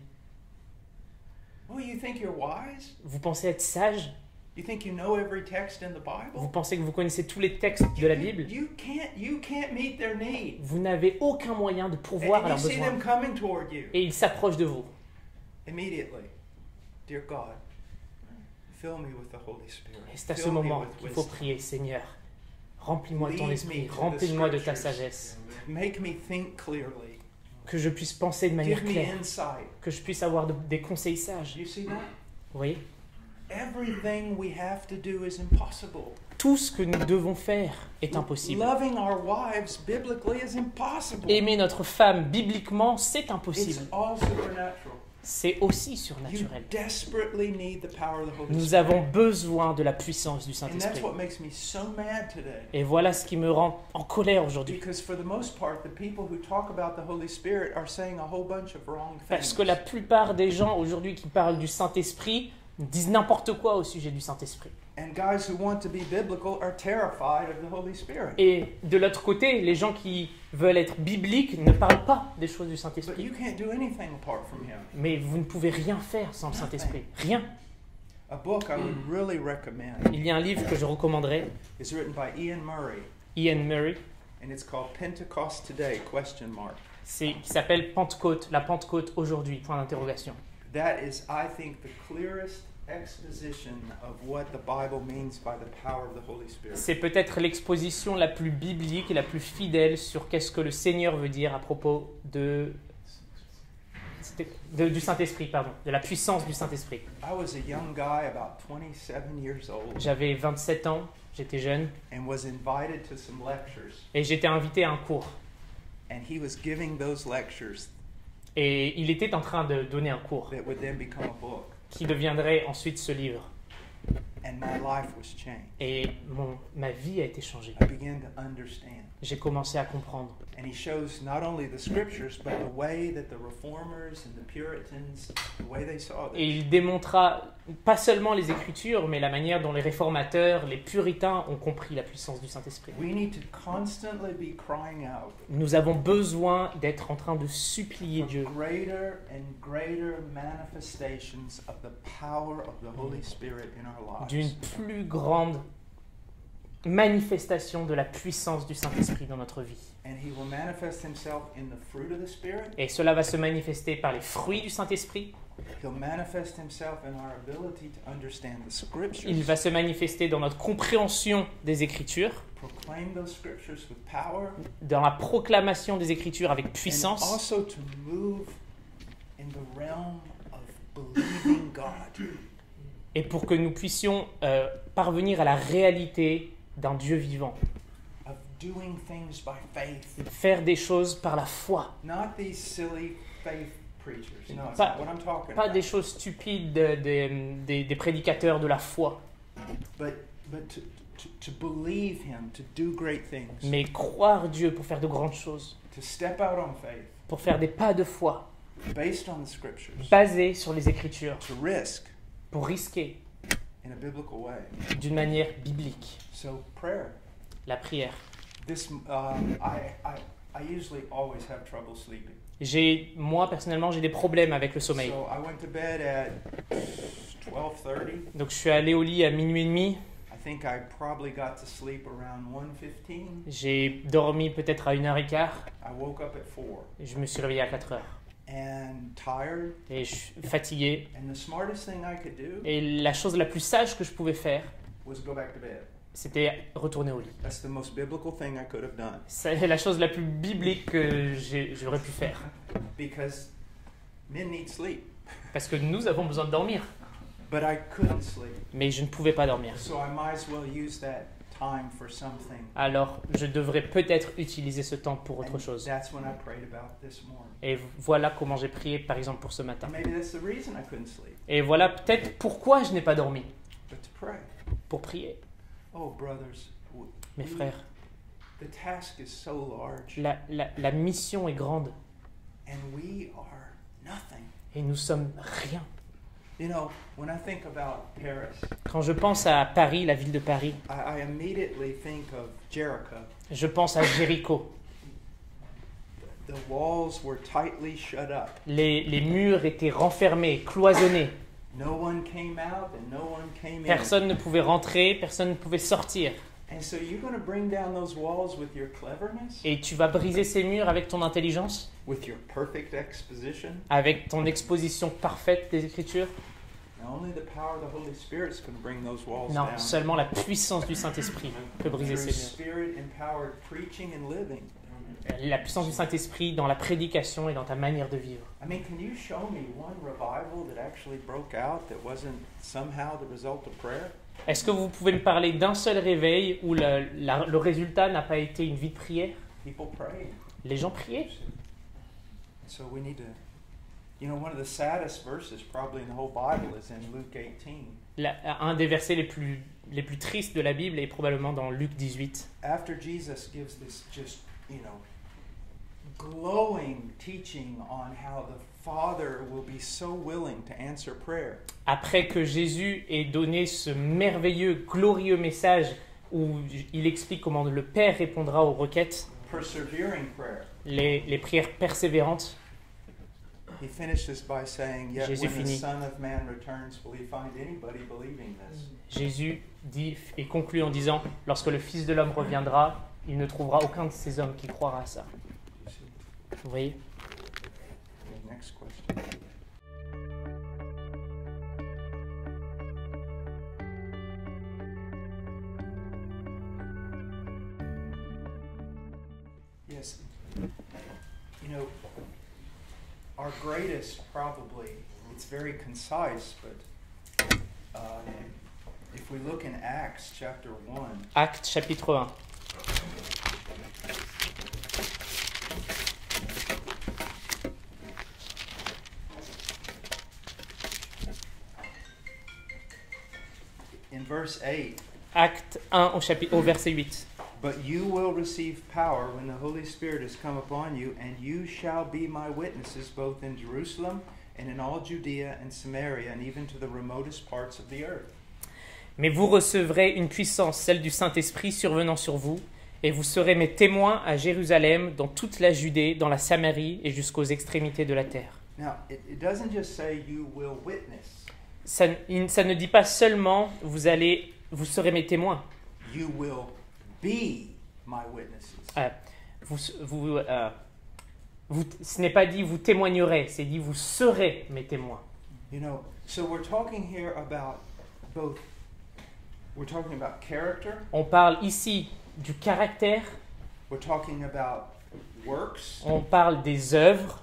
Oh, you think you're wise? Vous pensez être sage? You think you know every text in the Vous Bible? pensez que vous connaissez tous les textes de la Bible? You can't meet their need. Vous n'avez aucun moyen de pourvoir à And you leurs see them besoins. coming toward you Et ils s'approchent de vous. immediately. Dear God, fill me with the Holy Spirit. Et c'est à ce Fill me moment with qu'il faut wisdom. prier, Seigneur, remplis-moi de ton Lead esprit, me to the remplis-moi de ta scriptures. sagesse, Make me think clearly. que je puisse penser de manière Give me claire, insight. que je puisse avoir des conseils sages. You see that? Vous voyez? Everything we have to do is impossible. Tout ce que nous devons faire est impossible. Loving our wives biblically is impossible. Aimer notre femme bibliquement, c'est It's impossible. all supernatural. C'est aussi You surnaturel. desperately need the power of the Holy Nous Spirit. avons besoin de la puissance du And that's Saint-Esprit. what makes me so mad today. Et voilà ce qui me rend en colère aujourd'hui. Because for the most part, the people who talk about the Holy Spirit are saying a whole bunch of wrong Parce things. que la plupart des gens aujourd'hui qui parlent du Saint-Esprit disent n'importe quoi au sujet du Saint-Esprit. And guys who want to be biblical are terrified of the Holy Spirit. Et de l'autre côté, les gens qui veulent être bibliques ne parlent pas des choses du But Saint-Esprit. you can't do anything apart from Him. Mais vous ne pouvez rien faire sans le Saint-Esprit. Rien. A book I would really recommend Il y a un livre que je recommanderais, is written by Ian Murray, Ian Murray, and it's called Pentecost Today, ? qui s'appelle Pentecôte, la Pentecôte aujourd'hui, point d'interrogation. That is, I think, the clearest exposition of what the Bible means by the power of the Holy Spirit. C'est peut-être l'exposition la plus biblique et la plus fidèle sur qu'est-ce que le Seigneur veut dire à propos du Saint-Esprit, pardon, de la puissance du Saint-Esprit. I was a young guy, about 27 years old, J'avais 27 ans, j'étais jeune, and was invited to some lectures. et j'étais invité à un cours. And he was giving those lectures Et il était en train de donner un cours that would then become a book. qui deviendrait ensuite ce livre. And my life was changed. Et ma vie a été changée. I began to understand. J'ai commencé à comprendre. And he shows not only the scriptures, but the way that the reformers and the Puritans, the way they saw Et this. il démontra pas seulement les Écritures, mais la manière dont les réformateurs, les puritains ont compris la puissance du Saint-Esprit. We need to constantly be crying out Nous avons besoin d'être en train de supplier Dieu for greater and greater manifestations of the power of the Holy Spirit in our d'une lives. plus grande manifestation de la puissance du Saint-Esprit dans notre vie. And he will manifest himself in the fruit of the Spirit. Et cela va se manifester par les fruits du Saint-Esprit. He'll manifest himself in our ability to understand the scriptures. Il va se manifester dans notre compréhension des Écritures, Proclaim those scriptures with power. dans la proclamation des Écritures avec And puissance, also to move in the realm of believing God. et pour que nous puissions parvenir à la réalité d'un Dieu vivant. Of doing things by faith. Faire des choses par la foi. Not these silly faith preachers. No, it's Pas, not what I'm talking pas about. des choses stupides des prédicateurs de la foi, But to believe him, to do great things. mais croire Dieu pour faire de grandes choses, To step out on faith pour faire des pas de foi based on the scriptures. basés sur les Écritures, To risk pour risquer in a biblical way. d'une manière biblique. So prayer. La prière. This I usually always have trouble sleeping. Moi personnellement, j'ai des problèmes avec le sommeil. So I went to bed at 12:30. Donc je suis allé au lit à minuit et demi. I think I probably got to sleep around 1:15. J'ai dormi peut-être à 1h15. I woke up at 4. Et je me suis réveillé à 4h. And tired. Et je suis fatigué. And the smartest thing I could do Et la chose la plus sage que je pouvais faire, was go back to bed. c'était retourner au lit. That's the most biblical thing I could have done. C'est la chose la plus biblique que j'aurais pu faire. Because men need sleep. Parce que nous avons besoin de dormir. But I couldn't sleep. Mais je ne pouvais pas dormir. So I might as well use that time for something. Alors, je devrais peut-être utiliser ce temps pour autre And chose. that's when I prayed about this morning. Et voilà comment j'ai prié, par exemple, pour ce matin. And maybe that's the reason I couldn't sleep. Et voilà peut-être pourquoi je n'ai pas dormi. But to pray. Pour prier. Oh, brothers. Mes frères, The task is so large. la mission est grande. And we are nothing. Et nous sommes rien. You know, when I think about Paris, Quand je pense à Paris, la ville de Paris, I immediately think of Jericho. je pense à Jéricho. The walls were tightly shut up. Les murs étaient renfermés, cloisonnés. No one came out and no one came Personne ne pouvait rentrer, personne ne pouvait sortir. in. And so you're going to bring down those walls with your cleverness, Et tu vas briser ces murs avec ton intelligence, with your perfect exposition. avec ton exposition parfaite des Écritures. Now, only the power of the Holy Spirit is going to bring those walls Non, down. seulement la puissance du Saint-Esprit peut briser Through ces murs. Spirit-empowered preaching and living. La puissance du Saint-Esprit dans la prédication et dans ta manière de vivre. I mean, can you show me one revival that actually broke out that wasn't somehow the result of prayer? Est-ce que vous pouvez me parler d'un seul réveil où le résultat n'a pas été une vie de prière? People prayed. Les gens priaient. So we need to, you know, one of the saddest verses probably in the whole Bible is in Luke 18. Un des versets les plus tristes de la Bible est probablement dans Luc 18. After Jesus gives this just, you know, glowing teaching on how the Father will be so willing to answer prayer. Après que Jésus ait donné ce merveilleux, glorieux message où il explique comment le Père répondra aux requêtes, Persevering prayer. les prières persévérantes, He finishes by saying, yet Jésus when the finit. Son of Man returns, will he find anybody believing this? Jésus dit et conclut en disant « Lorsque le Fils de l'homme reviendra, il ne trouvera aucun de ces hommes qui croira à ça. You see? » Vous voyez? Okay, next question. Yes. You know, our greatest probably, it's very concise, but if we look in Acts chapter 1, Actes chapitre 1. in verse 8, Acte 1 au verset 8. but you will receive power when the Holy Spirit has come upon you, and you shall be my witnesses both in Jerusalem and in all Judea and Samaria and even to the remotest parts of the earth. Mais vous recevrez une puissance, celle du Saint-Esprit, survenant sur vous, et vous serez mes témoins à Jérusalem, dans toute la Judée, dans la Samarie et jusqu'aux extrémités de la terre. Now, it doesn't just say you will witness. Ça ne dit pas seulement vous serez mes témoins. You will be my witnesses. Ce n'est pas dit vous témoignerez, c'est dit vous serez mes témoins. You know, so we're talking here about both. We're talking about character. On parle ici du caractère, We're talking about works, on parle des œuvres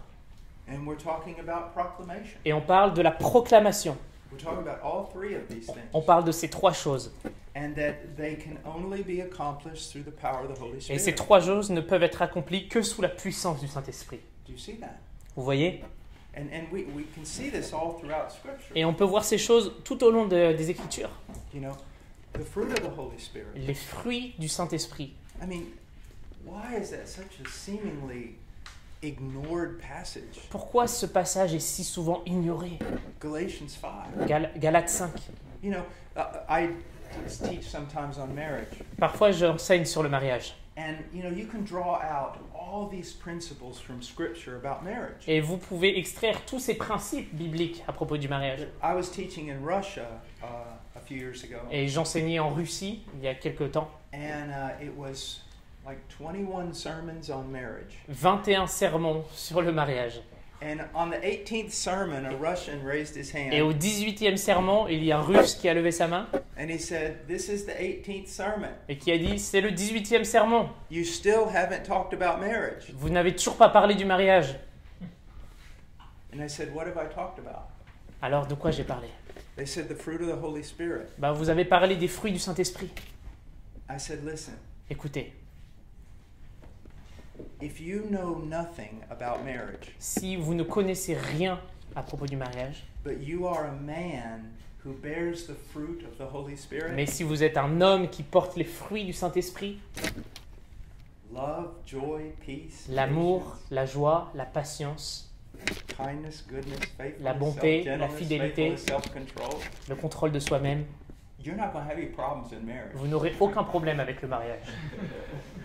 and we're talking about proclamation. et on parle de la proclamation. We're talking about all three of these On things. parle de ces trois choses. And that they can only be accomplished through the power of the Holy Et ces Spirit. trois choses ne peuvent être accomplies que sous la puissance du Saint-Esprit. Do you see that? Vous voyez? And we can see this all throughout Scripture. Et on peut voir ces choses tout au long des Écritures. You know, the fruit of the Holy Spirit. Les fruits du Saint-Esprit. I mean, why is that such a seemingly ignored passage? Pourquoi ce passage est si souvent ignoré? Galatians 5. Galates 5. You know, I teach sometimes on marriage. Parfois, j'enseigne sur le mariage. And, you know, you can draw out all these principles from Scripture about marriage. Et vous pouvez extraire tous ces principes bibliques à propos du mariage. I was teaching in Russia a few years ago. Et j'enseignais en Russie il y a quelque temps. And it was like 21 sermons on marriage. 21 sermons sur le mariage. And on the 18th sermon, a Russian raised his Et au hand 18e serment, il y a un Russe qui a levé sa main and he said, "This is the 18th sermon. et qui a dit « C'est le 18e sermon. You still haven't talked about marriage." Vous n'avez toujours pas parlé du mariage. And I said, "What have I talked about?" » Alors de quoi j'ai parlé? They said, "The fruit of the Holy Spirit." Ben, vous avez parlé des fruits du Saint-Esprit. I said, "Listen, Écoutez, if you know nothing about marriage, si vous ne connaissez rien à propos du mariage, but you are a man who bears the fruit of the Holy Spirit, mais si vous êtes un homme qui porte les fruits du Saint-Esprit, love, joy, peace, l'amour, patience, la joie, la patience, kindness, goodness, faithfulness, la bonté, la self-gentleness, fidélité, faithfulness, self-control, le contrôle de soi-même, you're not going to have any problems in marriage. vous n'aurez aucun problème avec le mariage.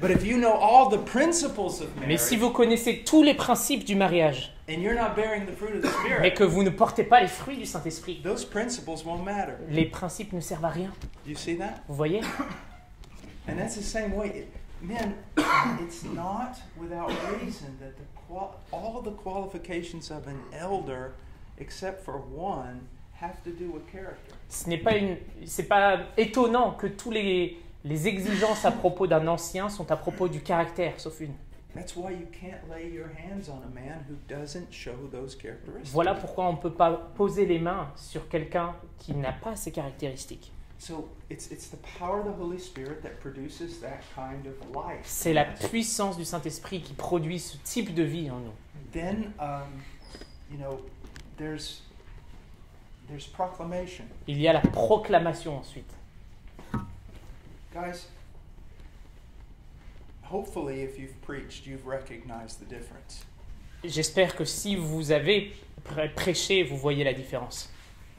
But if you know all the principles of Mais marriage si vous connaissez tous les principes du mariage, and you're not bearing the fruit of the mais Spirit, que vous ne portez pas les fruits du Saint-Esprit, those principles won't matter. les principes ne servent à rien. Do you see that? Vous voyez? And that's the same way. Men, it's not without reason that all the qualifications of an elder, except for one, have to do with character. C'est pas étonnant que tous les exigences à propos d'un ancien sont à propos du caractère, sauf une. That's why you can't lay your hands on a man who doesn't show those characteristics. Voilà pourquoi on ne peut pas poser les mains sur quelqu'un qui n'a pas ces caractéristiques. So it's the power of the Holy Spirit that produces that kind of life. C'est la puissance du Saint-Esprit qui produit ce type de vie en nous. Then, you know, there's proclamation. Il y a la proclamation ensuite. Guys, hopefully if you've preached, you've recognized the difference. J'espère que si vous avez prêché, vous voyez la différence.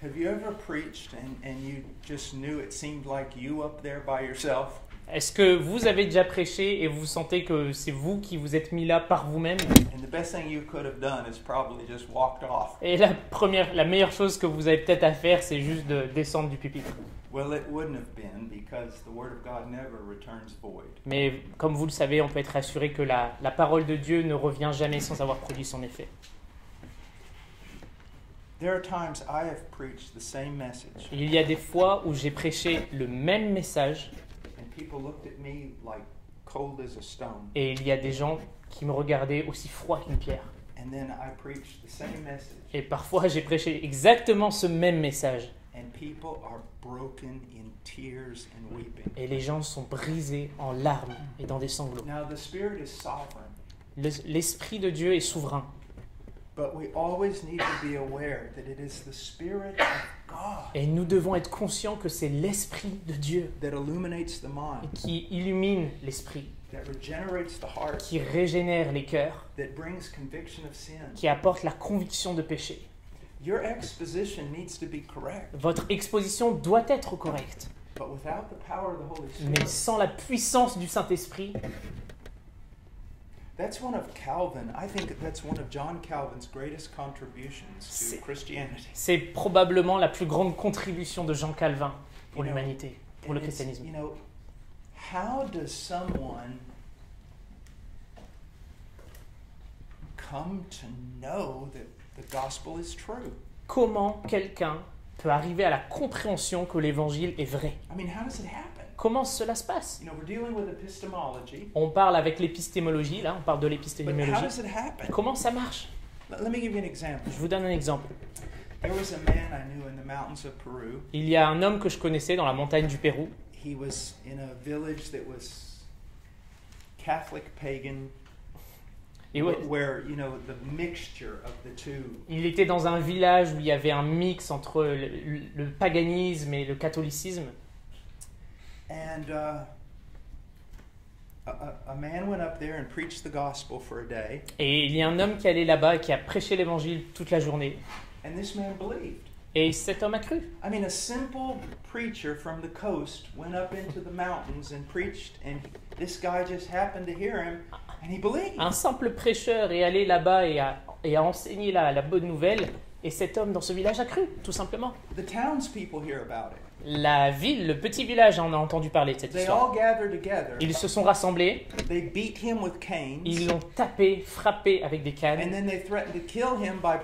Have you ever preached and you just knew it seemed like you up there by yourself? Est-ce que vous avez déjà prêché et vous sentez que c'est vous qui vous êtes mis là par vous-même? And the best thing you could have done is probably just walked off. Et la meilleure chose que vous avez peut-être à faire, c'est juste de descendre du pupitre. Well, it wouldn't have been because the Word of God never returns void. Mais comme vous le savez, on peut être assuré que la parole de Dieu ne revient jamais sans avoir produit son effet. There are times I have preached the same message Il y a des fois où j'ai prêché le même message and people looked at me like cold as a stone. et il y a des gens qui me regardaient aussi froid qu'une pierre. And then I preached the same message Et parfois, j'ai prêché exactement ce même message. and people are broken in tears and weeping. Et les gens sont brisés en larmes et dans des sanglots. Now, the Spirit is sovereign, L'Esprit de Dieu est souverain. but we always need to be aware that it is the Spirit of God Et nous devons être conscients que c'est l'Esprit de Dieu that illuminates the mind, qui illumine l'Esprit, that regenerates the heart, qui régénère les cœurs, that brings conviction of sin. qui apporte la conviction de péché. Your exposition needs to be correct, Votre exposition doit être correcte. but without the power of the Holy Mais Spirit, sans la puissance du Saint-Esprit, that's one of Calvin. I think that's one of John Calvin's greatest contributions to C'est- Christianity. c'est probablement la plus grande contribution de Jean Calvin pour You know, l'humanité, pour le And it's, christianisme. you know, how does someone come to know that the gospel is true? Comment quelqu'un peut arriver à la compréhension que l'évangile est vrai? I mean, how does it happen? Comment cela se passe? You know, we're dealing with epistemology, On parle avec l'épistémologie, là, on parle de but how l'épistémologie. does it happen? Comment ça marche? Let me give you an example. Je vous donne un exemple. There was a man I knew in the mountains of Peru. Il y a un homme que je connaissais dans la montagne du Pérou. He was in a village that was Catholic pagan, Et ouais, where you know the mixture of the two. il était dans un village où il y avait un mix entre le paganisme et le catholicisme. And a man went up there and preached the gospel for a day, Et il y a un homme qui allait là-bas et qui a prêché l'évangile toute la journée. and this man believed. Et cet homme a cru. I mean, a simple preacher from the coast went up into the mountains and preached, and this guy just happened to hear him, and he believed. Un simple prêcheur est allé là-bas et a enseigné la bonne nouvelle. Et cet homme dans ce village a cru, tout simplement. The townspeople hear about it. La ville, le petit village en a entendu parler de cette They histoire. all gathered together. Ils se sont rassemblés, They beat him with canes, ils l'ont tapé, frappé avec des and cannes. then they threatened to kill him by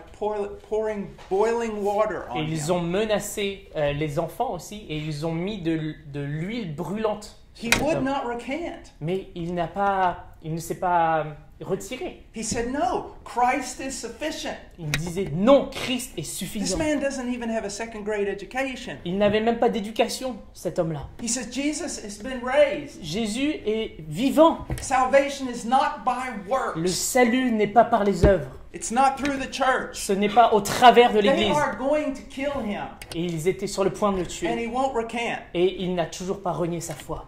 pouring boiling water Et on ils him. ont menacé les enfants aussi, et ils ont mis de l'huile brûlante. He would not recant. Mais il ne s'est pas retiré. He said, "No, Christ is sufficient." Il disait non, Christ est This suffisant. man doesn't even have a second grade education. Il n'avait même pas d'éducation, cet homme-là. He says, "Jesus has been raised. Jésus est vivant. Salvation is not by works. Le salut n'est pas par les œuvres. It's not through the church." Ce n'est pas au travers de They l'Église. are going to kill him, Et ils étaient sur le point de le and tuer. he won't recant. Et il n'a toujours pas renié sa foi.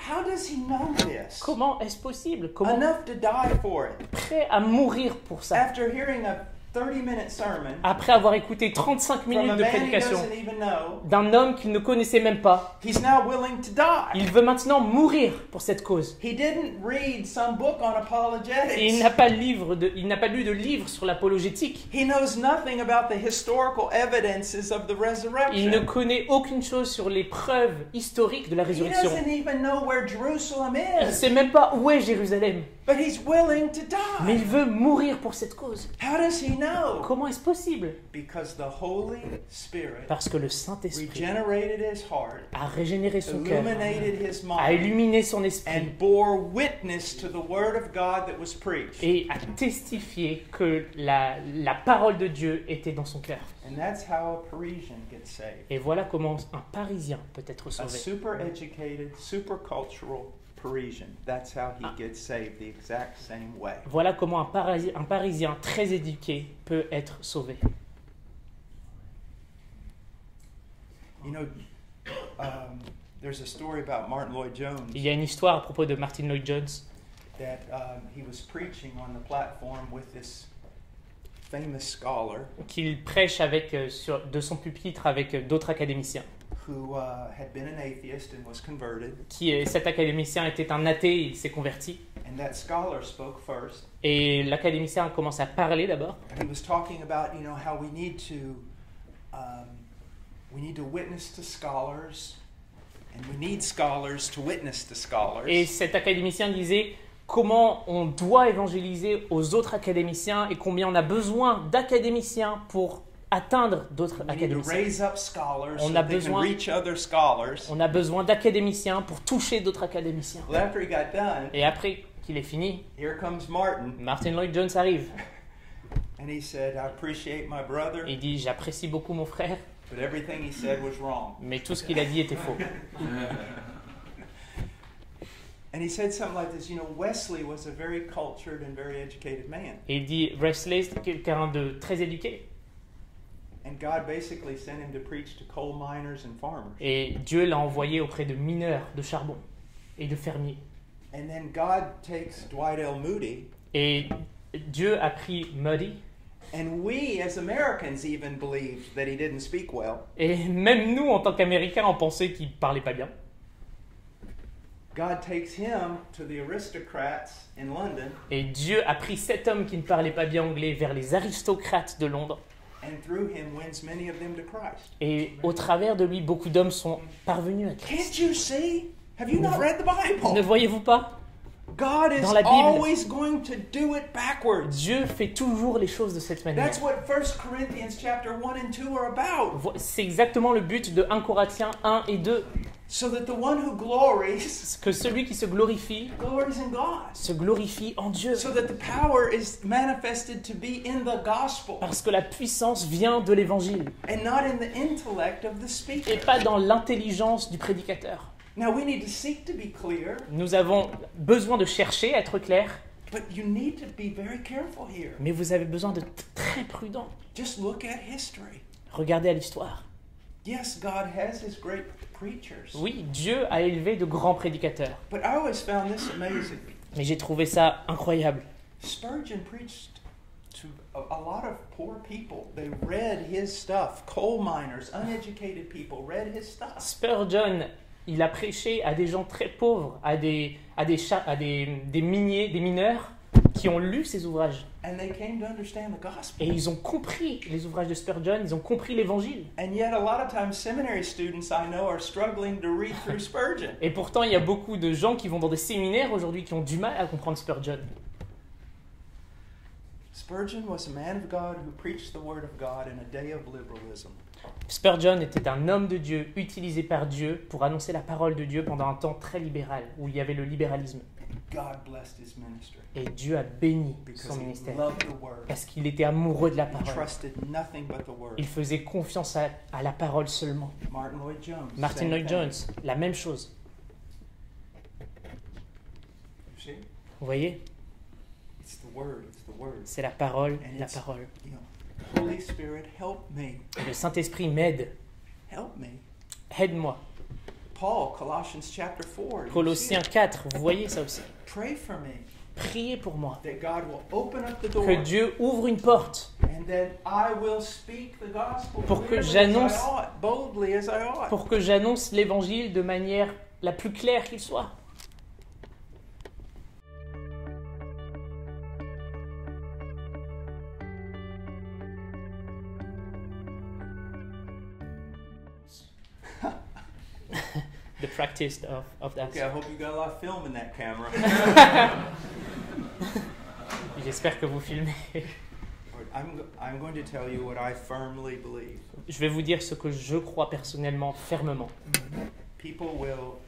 How does he know this? Comment est-ce possible? Comment Enough to die for it. prêt à mourir pour ça? After hearing a 30-minute sermon Après avoir écouté 35 from a minutes de man he prédication doesn't even know, d'un homme qu'il ne connaissait même pas, he's now willing to die. il veut maintenant mourir pour cette cause. He didn't read some book on Et il apologetics. n'a pas lu de livre sur l'apologétique. He knows nothing about the historical evidences of the Il ne resurrection. connaît aucune chose sur les preuves historiques de la He résurrection. doesn't even know where Jerusalem Il ne is, sait même pas où est Jérusalem. but he's willing to Mais die. il veut mourir pour cette cause. How does he know? Comment est-ce possible? Because the Holy Spirit Parce que le Saint-Esprit regenerated his heart, a régénéré son cœur, illuminated his a mind, illuminé son esprit and bore witness to the word of God that was preached. et a testifié que la parole de Dieu était dans son cœur. And that's how a Parisian gets saved. Et voilà comment un Parisien peut être A sauvé. super educated, super cultural Parisian. That's how he gets saved, the exact same way. Voilà comment un Parisien très éduqué peut être sauvé. You know, there's a story about Martin Lloyd Jones Il y a une histoire à propos de Martin Lloyd Jones that he was preaching on the platform with this famous scholar qu'il prêche de son pupitre avec d'autres académiciens. who had been an atheist and was converted. Cet académicien était un athée, il s'est converti. And that scholar spoke first. Et l'académicien a commencé à parler d'abord. And he was talking about, you know, how we need to witness to scholars, and we need scholars to witness to scholars. Et cet académicien disait comment on doit évangéliser aux autres académiciens et combien on a besoin d'académiciens pour atteindre d'autres We need to académiciens. raise up scholars On so a they can besoin- reach other scholars. On a besoin d'académiciens pour toucher d'autres académiciens. Well, after he got done, Et après qu'il ait fini, here comes Martin, Martin Lloyd Jones arrive. and he said, "I appreciate my brother, Il dit « J'apprécie beaucoup mon frère, but everything he said was wrong." mais tout ce qu'il a dit était faux. And he said something like this, you know, Wesley was a very cultured and very educated man. » Et il dit « Wesley, c'était quelqu'un de très éduqué. And God basically sent him to preach to coal miners and farmers. Et Dieu l'a envoyé auprès de mineurs de charbon et de fermiers. And then God takes Dwight L. Moody, Et Dieu a pris Muddy. and we as Americans even believed that he didn't speak well. Et même nous, en tant qu'Américains, on pensait qu'il parlait pas bien. God takes him to the aristocrats in London, Et Dieu a pris cet homme qui ne parlait pas bien anglais vers les aristocrates de Londres. and through him wins many of them to Christ. Et au travers de lui, beaucoup d'hommes sont parvenus à Christ. Can't you see? Have you not read the Ne Bible? voyez-vous pas? God is dans la Bible, always going to do it backwards. Dieu fait toujours les choses de cette manière. That's what 1 Corinthians chapter 1 and 2 are about. C'est exactement le but de 1 Corinthiens 1 et 2. So that the one who glories, Que celui qui se glorifie glories in God. se glorifie en Dieu. So that the power is manifested to be in the gospel Parce que la puissance vient de l'évangile and not in the intellect of the et speaker. pas dans l'intelligence du prédicateur. Now we need to seek to be clear, Nous avons besoin de chercher à être clairs, but you need to be very careful here. mais vous avez besoin d'être très prudent. Just look at history. Regardez à l'histoire. Yes, God has his great preachers. Oui, Dieu a élevé de grands prédicateurs, But I always found this amazing. mais j'ai trouvé ça incroyable. Spurgeon preached to a lot of poor people. They read his stuff. Coal miners, uneducated people read his stuff. Spurgeon, il a prêché à des gens très pauvres, à des miniers, des mineurs qui ont lu ses ouvrages. And they came to understand the gospel. Et ils ont compris les ouvrages de Spurgeon, ils ont compris l'évangile. And yet a lot of times seminary students I know are struggling to read through Spurgeon. Et pourtant, il y a beaucoup de gens qui vont dans des séminaires aujourd'hui qui ont du mal à comprendre Spurgeon. Spurgeon was a man of God who preached the word of God in a day of liberalism. Spurgeon était un homme de Dieu utilisé par Dieu pour annoncer la parole de Dieu pendant un temps très libéral, où il y avait le libéralisme. God blessed his ministry Et Dieu a béni because son he ministère loved the word. parce qu'il était amoureux de la He parole. trusted nothing but the word. Il faisait confiance à la parole seulement. Martin Lloyd Jones. Martin same Lloyd thing. Jones, la même chose. You see? Vous voyez, It's the word. It's the word. c'est la parole, And la it's- parole. You know, Holy Spirit, help me. Le Saint-Esprit m'aide, Help me. aide-moi. Paul, Colossians chapter 4. you Colossiens see it. 4, vous voyez ça aussi. Pray for me Priez pour moi. that God will open up the door Que Dieu ouvre une porte and that I will speak the gospel Pour que clearly j'annonce- as I ought, boldly as I ought. pour que j'annonce l'évangile de manière la plus claire qu'il soit. The practice of that. Okay, I hope you got a lot of film in that camera. J'espère que vous filmez. I'm going to tell you what I firmly believe. Je vais vous dire ce que je crois personnellement, fermement. People will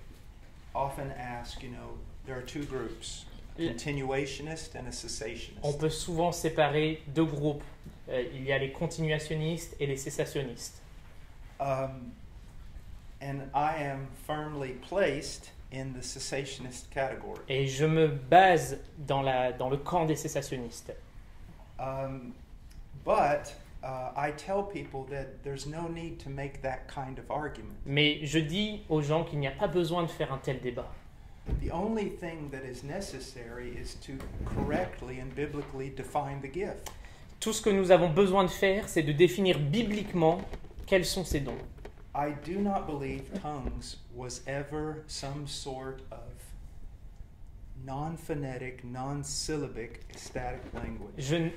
often ask, you know, there are two groups, a continuationist and a On cessationist. peut souvent séparer deux groupes. Il y a les continuationnistes et les cessationnistes. And I am firmly placed in the cessationist category. Et je me base dans le camp des cessationnistes. But I tell people that there's no need to make that kind of argument. Mais je dis aux gens qu'il n'y a pas besoin de faire un tel débat. The only thing that is necessary is to correctly and biblically define the gift. Tout ce que nous avons besoin de faire, c'est de définir bibliquement quels sont ces dons. I do not believe tongues was ever some sort of non-phonetic, non-syllabic, ecstatic language.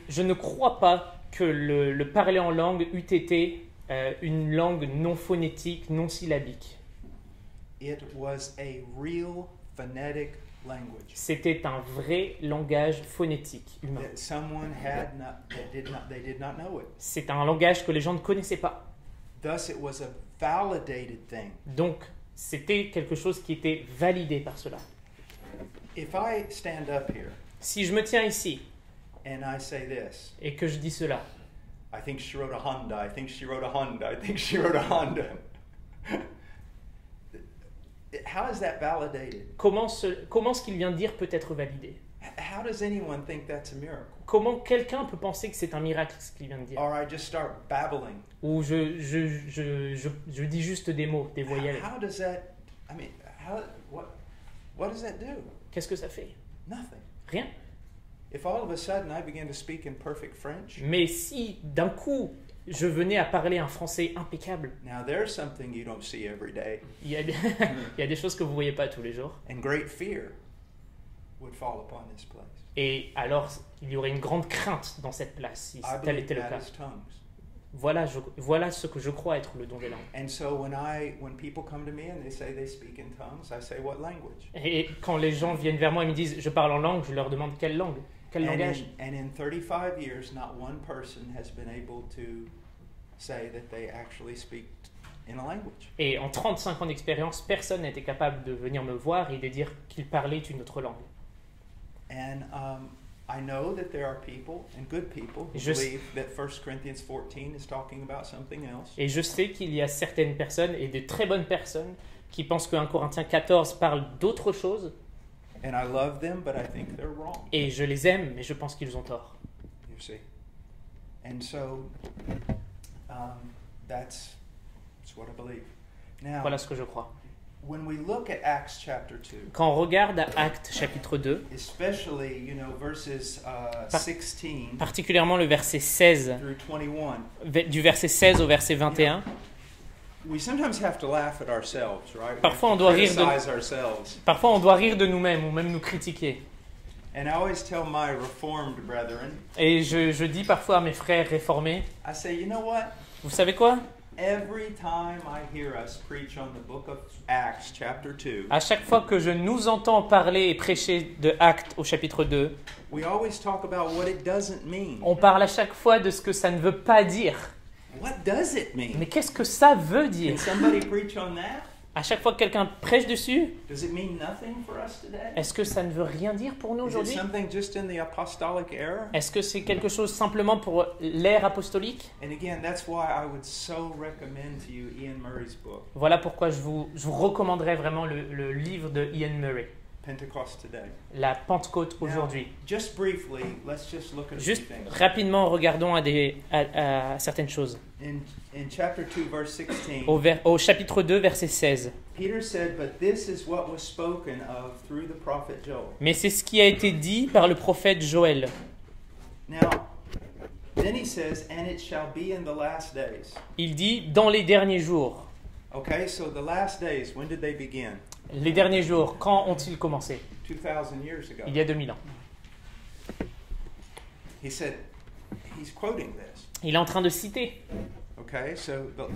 Je ne crois pas que le parler en langue eût été une langue non phonétique, non syllabique. It was a real phonetic language C'était un vrai langage phonétique humain. that someone had not, they did not know it. C'est un langage que les gens ne connaissaient pas. Thus, it was a validated thing. Donc, c'était quelque chose qui était validé par cela. If I stand up here Si je me tiens ici and I say this, et que je dis cela, I think she wrote a Honda, I think she wrote a Honda, I think she wrote a Honda. How is that validated? comment ce qu'il vient de dire peut être validé? How does anyone think that's a miracle? Comment quelqu'un peut penser que c'est un miracle ce qu'il vient de dire? Or I just start babbling. Ou je dis juste des mots, des voyelles. How does that, I mean, what does that do? Qu'est-ce que ça fait? Nothing. Rien. If all of a sudden I begin to speak in perfect French, Mais si d'un coup je venais à parler un français impeccable, now there's something you don't see every day, il y a des choses que vous ne voyez pas tous les jours. and great fear would fall upon this place. Et alors, il y aurait une grande crainte dans cette place, si I tel believe était le that cas. is tongues. Voilà ce que je crois être le don des langues. And so when people come to me and they say they speak in tongues, I say, what language? Et quand les gens viennent vers moi et me disent je parle en langue, je leur demande quelle langue, quel langage. And in 35 years, not one person has been able to say that they actually speak in a language. Et en 35 ans d'expérience, personne n'a été capable de venir me voir et de dire qu'il parlait une autre langue. And I know that there are people, and good people, who believe that 1 Corinthians 14 is talking about something else. Et je sais qu'il y a certaines personnes, et de très bonnes personnes, qui pensent que 1 Corinthiens 14 parle d'autre chose. And I love them, but I think they're wrong. Et je les aime, mais je pense qu'ils ont tort. You see. And so that's what I believe. Now, Voilà ce que je crois. when we look at Acts chapter 2, Quand on regarde à Actes chapitre 2, especially, verses 16 particulièrement le verset 16, through 21, du verset 16 au verset 21, we sometimes have to laugh at ourselves, right? We Parfois, have on to doit rire de- criticize ourselves. parfois on doit rire de nous-mêmes ou même nous critiquer. And I always tell my reformed brethren, Et je dis parfois à mes frères réformés, I say, you know what? vous savez quoi? Every time I hear us preach on the book of Acts chapter 2, À chaque fois que je nous entends parler et prêcher de Actes au chapitre 2, we always talk about what it doesn't mean. on parle à chaque fois de ce que ça ne veut pas dire. What does it mean? Mais qu'est-ce que ça veut Can dire? somebody preach on that? À chaque fois que quelqu'un prêche dessus, Does it mean nothing for us today? est-ce que ça ne veut rien dire pour nous Is it aujourd'hui? something just in the apostolic era? Est-ce que c'est quelque chose simplement pour l'ère apostolique? And again, that's why I would so recommend to you Ian Murray's book, Voilà pourquoi je vous recommanderais vraiment le livre de Ian Murray, Pentecost Today. La Pentecôte aujourd'hui. Just briefly, let's just look at a few Juste things. rapidement, regardons à certaines choses. In chapter 2, verse 16, Au chapitre 2, verset 16. Peter said, "But this is what was spoken of through the prophet Joel." Mais c'est ce qui a été dit par le prophète Joël. Now, then he says, "And it shall be in the last days." Il dit « dans les derniers jours ». Okay, so the last days, when did they begin? Les derniers jours, quand ont-ils commencé? 2,000 years ago. Il y a 2000 ans. He said, he's quoting this. Il est en train de citer. Okay, so the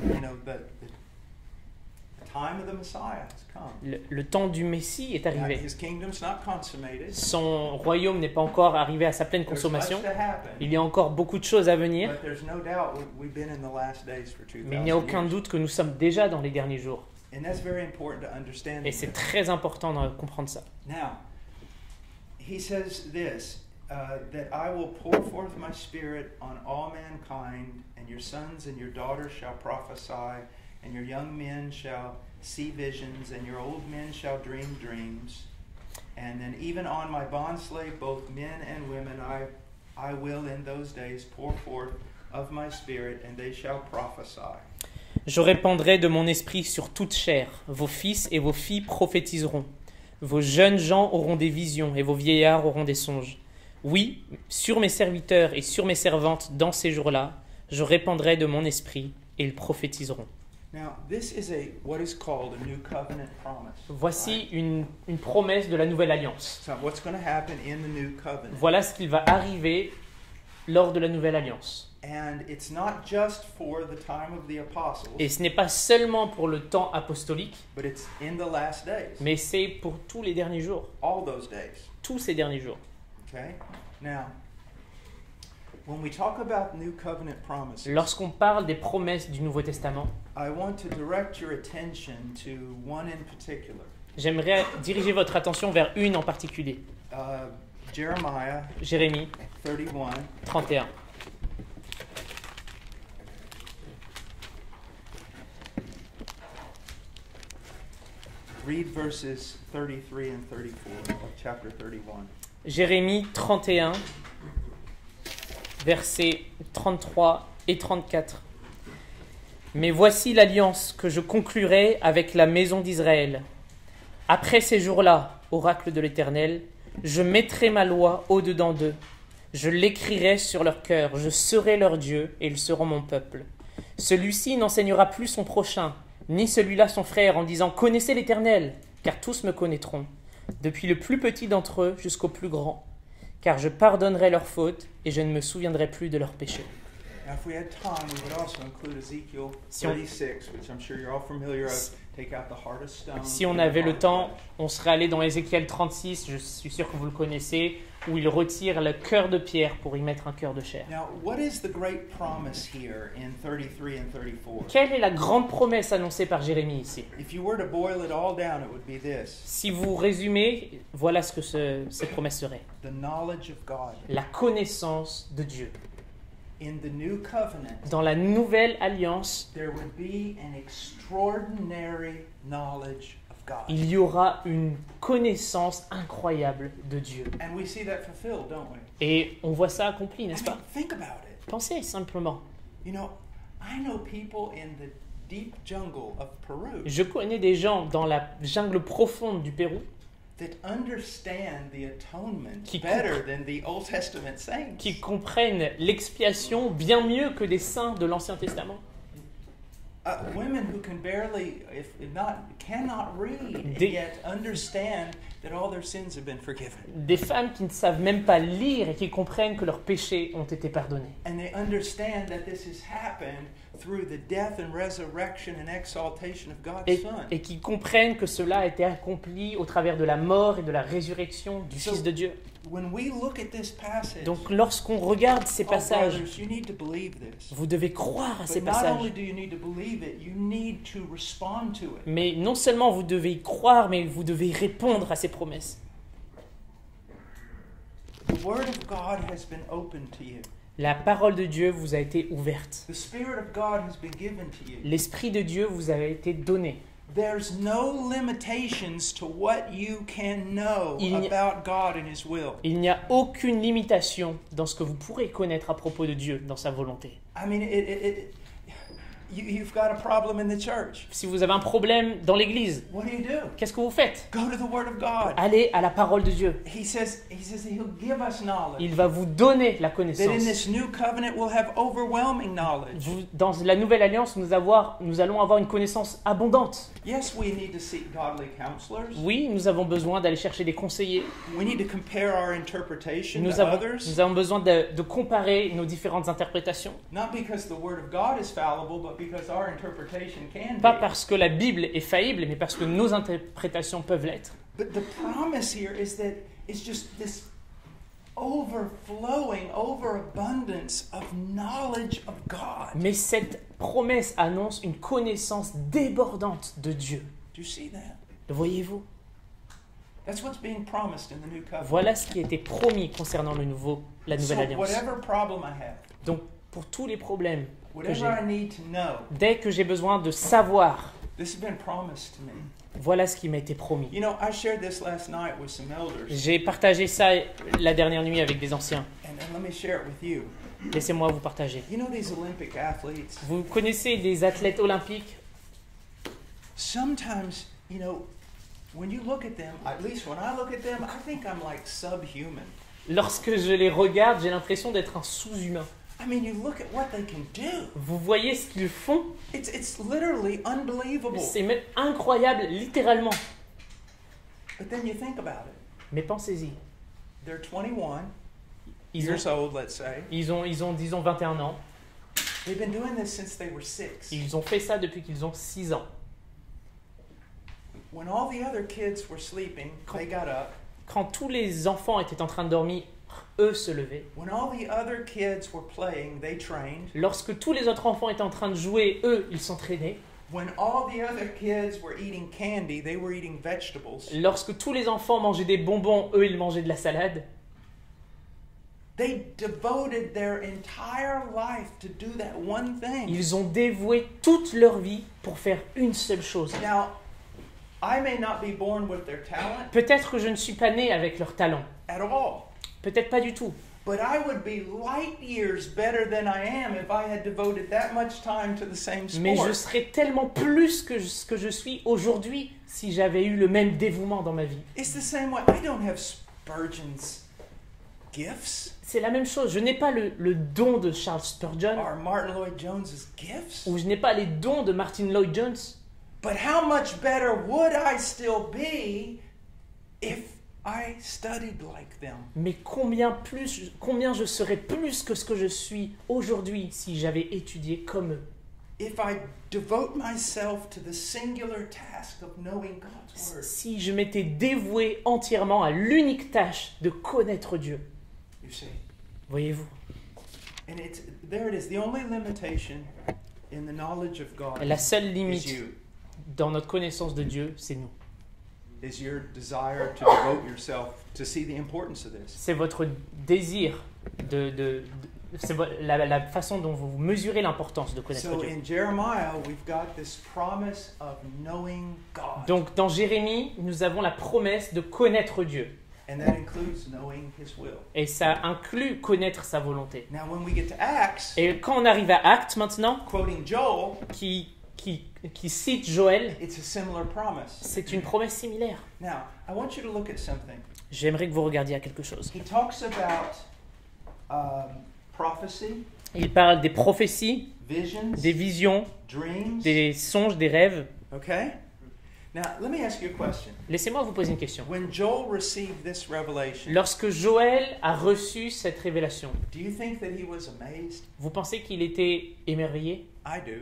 time of the Messiah has come. Le temps du Messie est Now, arrivé. his kingdom's not consummated. Son royaume n'est pas encore arrivé à sa pleine There's much consommation. to happen. Il y a encore beaucoup de choses à venir. But there's no doubt we've been in the last days for 2,000 Mais il n'y a aucun years. doute que nous sommes déjà dans les derniers jours. And that's very important to understand. Et c'est très important de comprendre ça. Now, he says this, that I will pour forth my spirit on all mankind, and your sons and your daughters shall prophesy, and your young men shall see visions, and your old men shall dream dreams. And then even on my bondslave, both men and women, I will in those days pour forth of my spirit, and they shall prophesy. Je répandrai de mon esprit sur toute chair. Vos fils et vos filles prophétiseront. Vos jeunes gens auront des visions et vos vieillards auront des songes. Oui, sur mes serviteurs et sur mes servantes dans ces jours-là, je répandrai de mon esprit et ils prophétiseront. Now, this is what is called a new covenant promise. Voici une promesse de la nouvelle alliance. So what's going to happen in the new covenant? Voilà ce qu'il va arriver lors de la nouvelle alliance. And it's not just for the time of the apostles, Et ce n'est pas seulement pour le temps apostolique, but it's in the last days. mais c'est pour tous les derniers jours. All those days. Tous ces derniers jours. Okay? Now, when we talk about new covenant promises, Lorsqu'on parle des promesses du Nouveau Testament, I want to direct your attention to one in particular. j'aimerais diriger votre attention vers une en particulier. Jeremiah Jérémie 31. 31. Read verses 33 and 34 of chapter 31. Jérémie 31, versets 33 et 34. Mais voici l'alliance que je conclurai avec la maison d'Israël. Après ces jours-là, oracle de l'Éternel, je mettrai ma loi au-dedans d'eux. Je l'écrirai sur leur cœur. Je serai leur Dieu et ils seront mon peuple. Celui-ci n'enseignera plus son prochain, ni celui-là son frère, en disant « Connaissez l'Éternel », car tous me connaîtront, depuis le plus petit d'entre eux jusqu'au plus grand, car je pardonnerai leurs fautes et je ne me souviendrai plus de leurs péchés. Now, if we had time, we would also include Ezekiel Si on- 36, which I'm sure you're all familiar of. Take out the heart of stone. Si on avait le temps, on serait allé dans Ézéchiel 36, je suis sûr que vous le connaissez, où il retire le cœur de pierre pour y mettre un cœur de chair. Now, what is the great promise here in 33 and 34? Quelle est la grande promesse annoncée par Jérémie ici? If you were to boil it all down, it would be this: Si vous résumez, voilà ce que cette promesse serait. the knowledge of God. La connaissance de Dieu. In the new covenant, Dans la nouvelle alliance, there would be an extraordinary knowledge of God. il y aura une connaissance incroyable de Dieu. And we see that fulfilled, don't we? Et on voit ça accompli, I n'est-ce mean, pas? think about it. Pensez simplement. You know, I know people in the deep jungle of Peru Je connais des gens dans la jungle profonde du Pérou that understand the atonement Qui better than the Old Testament saints. qui comprennent l'expiation bien mieux que des saints de l'Ancien Testament. Women who can barely, if not, cannot read, Des- yet understand that all their sins have been forgiven. Des femmes qui ne savent même pas lire et qui comprennent que leurs péchés ont été pardonnés. And they understand that this has happened through the death and resurrection and exaltation of God's Et, Son. et qui comprennent que cela a été accompli au travers de la mort et de la résurrection du So- Fils de Dieu. When we look at this passage, Donc lorsqu'on regarde ces oh, passages, brothers, you need to believe this. vous devez croire à ces But not passages. only do you need to believe it, you need to respond to it. Mais non seulement vous devez y croire, mais vous devez répondre à ces promesses. The Word of God has been opened to you. La parole de Dieu vous a été ouverte. The Spirit of God has been given to you. L'Esprit de Dieu vous a été donné. There's no limitations to what you can know Il n'y- about God and His will. Il n'y a aucune limitation dans ce que vous pourrez connaître à propos de Dieu, dans sa volonté. I mean, you've got a problem in the church. Si vous avez un problème dans l'Église, What do? qu'est-ce que vous faites? Go to the Word of God. Allez à la parole de Dieu. He says He'll give us knowledge. Il va vous donner la That in connaissance. this new covenant we'll have overwhelming knowledge. Dans la nouvelle alliance, nous allons avoir une connaissance abondante. Yes, we need to seek godly counselors. Oui, nous avons besoin d'aller chercher des conseillers. We need to compare our interpretation Nous to avons, others. nous avons besoin de comparer nos différentes interprétations. Not because the Word of God is fallible, but because our interpretation can Pas be. parce que la Bible est faillible, mais parce que nos interprétations peuvent l'être. But the promise here is that it's just this overflowing, overabundance of knowledge of God. Mais cette promesse annonce une connaissance débordante de Dieu. Do you see that? Le voyez-vous? That's what's being promised in the new covenant. Voilà ce qui a été promis concernant la nouvelle So alliance. whatever problem I have, Donc, pour tous les problèmes que whatever j'ai, I need to know, dès que j'ai besoin de savoir, this has been promised to me. voilà ce qui m'a été promis. You know, I shared this last night with some elders, J'ai partagé ça la dernière nuit avec des anciens. and let me share it with you. Laissez-moi vous partager. You know these Olympic athletes? Vous connaissez des athlètes olympiques? Sometimes, you know, when you look at them, at least when I look at them, I think I'm like subhuman. Lorsque je les regarde, j'ai l'impression d'être un sous-humain. I mean, you look at what they can do. Vous voyez ce qu'ils font? It's literally unbelievable. C'est même incroyable, littéralement. But then you think about it. Mais pensez-y. They're 21 Ils years ont, old, let's say. disons, 21 ans. They've been doing this since they were 6. Ils ont fait ça depuis qu'ils ont 6 ans. When all the other kids were sleeping, they got up. Quand tous les enfants étaient en train de dormir, eux se levaient. When all the other kids were playing, they trained. Lorsque tous les autres enfants étaient en train de jouer, eux, ils s'entraînaient. When all the other kids were eating candy, they were eating vegetables. Lorsque tous les enfants mangeaient des bonbons, eux, ils mangeaient de la salade. They devoted their entire life to do that one thing. Ils ont dévoué toute leur vie pour faire une seule chose. Now, I may not be born with their talent Peut-être que je ne suis pas né avec leur talent. at all, Peut-être pas du tout. but I would be light years better than I am if I had devoted that much time to the same Mais je sport. serais tellement plus que ce que je suis aujourd'hui si j'avais eu le même dévouement dans ma vie. It's the same way. I don't have Spurgeon's gifts C'est la même chose. Je n'ai pas le don de Charles Spurgeon, or Martin Lloyd Jones's gifts, ou je n'ai pas les dons de Martin Lloyd Jones. but how much better would I still be if I studied like them. Mais combien je serais plus que ce que je suis aujourd'hui si j'avais étudié comme eux. If I devote myself to the singular task of knowing God's word. Si je m'étais dévoué entièrement à l'unique tâche de connaître Dieu. You see. Voyez-vous? And there it is. The only limitation in the knowledge of God La seule is limite you. dans notre connaissance de Dieu, c'est nous. Is your desire to devote yourself to see the importance of this. C'est votre désir c'est la façon dont vous mesurez l'importance de connaître So Dieu. in Jeremiah, we've got this promise of knowing God. Donc dans Jérémie, nous avons la promesse de connaître Dieu. And that includes knowing His will. Et ça inclut connaître sa volonté. Now, when we get to Acts, Et quand on arrive à Actes maintenant, quoting Joel, qui cite Joël, it's a similar promise. c'est une promesse similaire. Now, I want you to look at something. J'aimerais que vous regardiez à quelque chose. He talks about prophecy, Il parle des prophéties, visions, des visions, dreams. des songes, des rêves. Okay? Now, let me ask you a question. Laissez-moi vous poser une question. When Joel received this revelation, Lorsque Joël a reçu cette révélation, do you think that he was amazed? vous pensez qu'il était émerveillé? I do.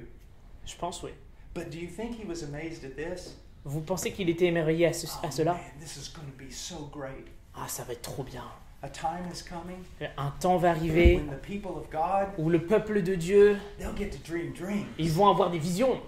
Je pense oui. But do you think he was amazed at this? Vous pensez qu'il était émerveillé à Oh, cela? man, this is going to be so great. Ah, ça va être trop bien. A time is coming Un temps va arriver when the people of God, où le peuple de Dieu, they'll get to dream dreams. ils vont avoir des visions.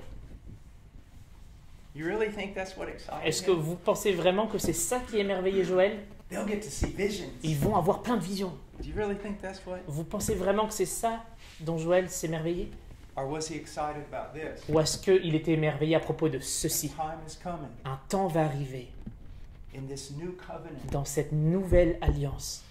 You really think that's what excited Est-ce que him? vous pensez vraiment que c'est ça qui émerveillait Joël? They'll get to see visions. Ils vont avoir plein de visions. Do you really think that's what? Vous pensez vraiment que c'est ça dont Joël s'émerveillait? Or was he excited about this? Ou est-ce qu'il était émerveillé à propos de ceci? Time is coming Un temps va arriver in this new covenant dans cette nouvelle alliance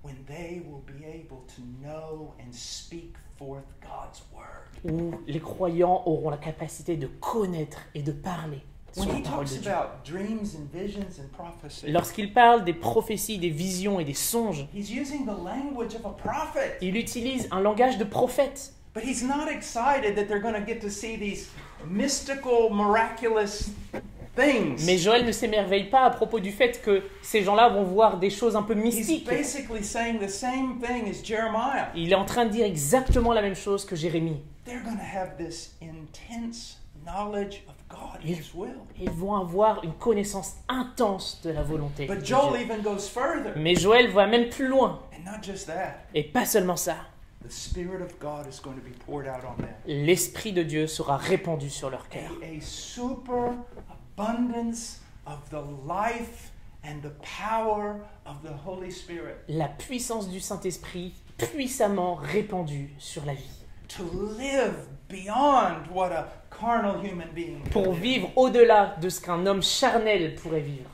when they will be able to know and speak forth God's word. où les croyants auront la capacité de connaître et de parler sur When la he parole de talks Dieu. about dreams and visions and prophecy, Lorsqu'il parle des prophéties, des visions et des songes, he's using the language of a prophet. il utilise un langage de prophète. But he's not excited that they're going to get to see these mystical, miraculous things. Mais Joël ne s'émerveille pas à propos du fait que ces gens-là vont voir des choses un peu He's mystiques. basically saying the same thing as Jeremiah. Il est en train de dire exactement la même chose que Jérémie. They're going to have this intense knowledge of God, His will. Ils vont avoir une connaissance intense de la volonté de But Dieu. Joel even goes further. Mais Joël va même plus loin. And not just that, Et pas seulement ça. the Spirit of God is going to be poured out on them. L'Esprit de Dieu sera répandu sur leur cœur. A super abundance of the life and the power of the Holy Spirit La puissance du Saint-Esprit puissamment répandue sur la vie. to live beyond what a carnal human being can Pour live. vivre au-delà de ce qu'un homme charnel pourrait vivre.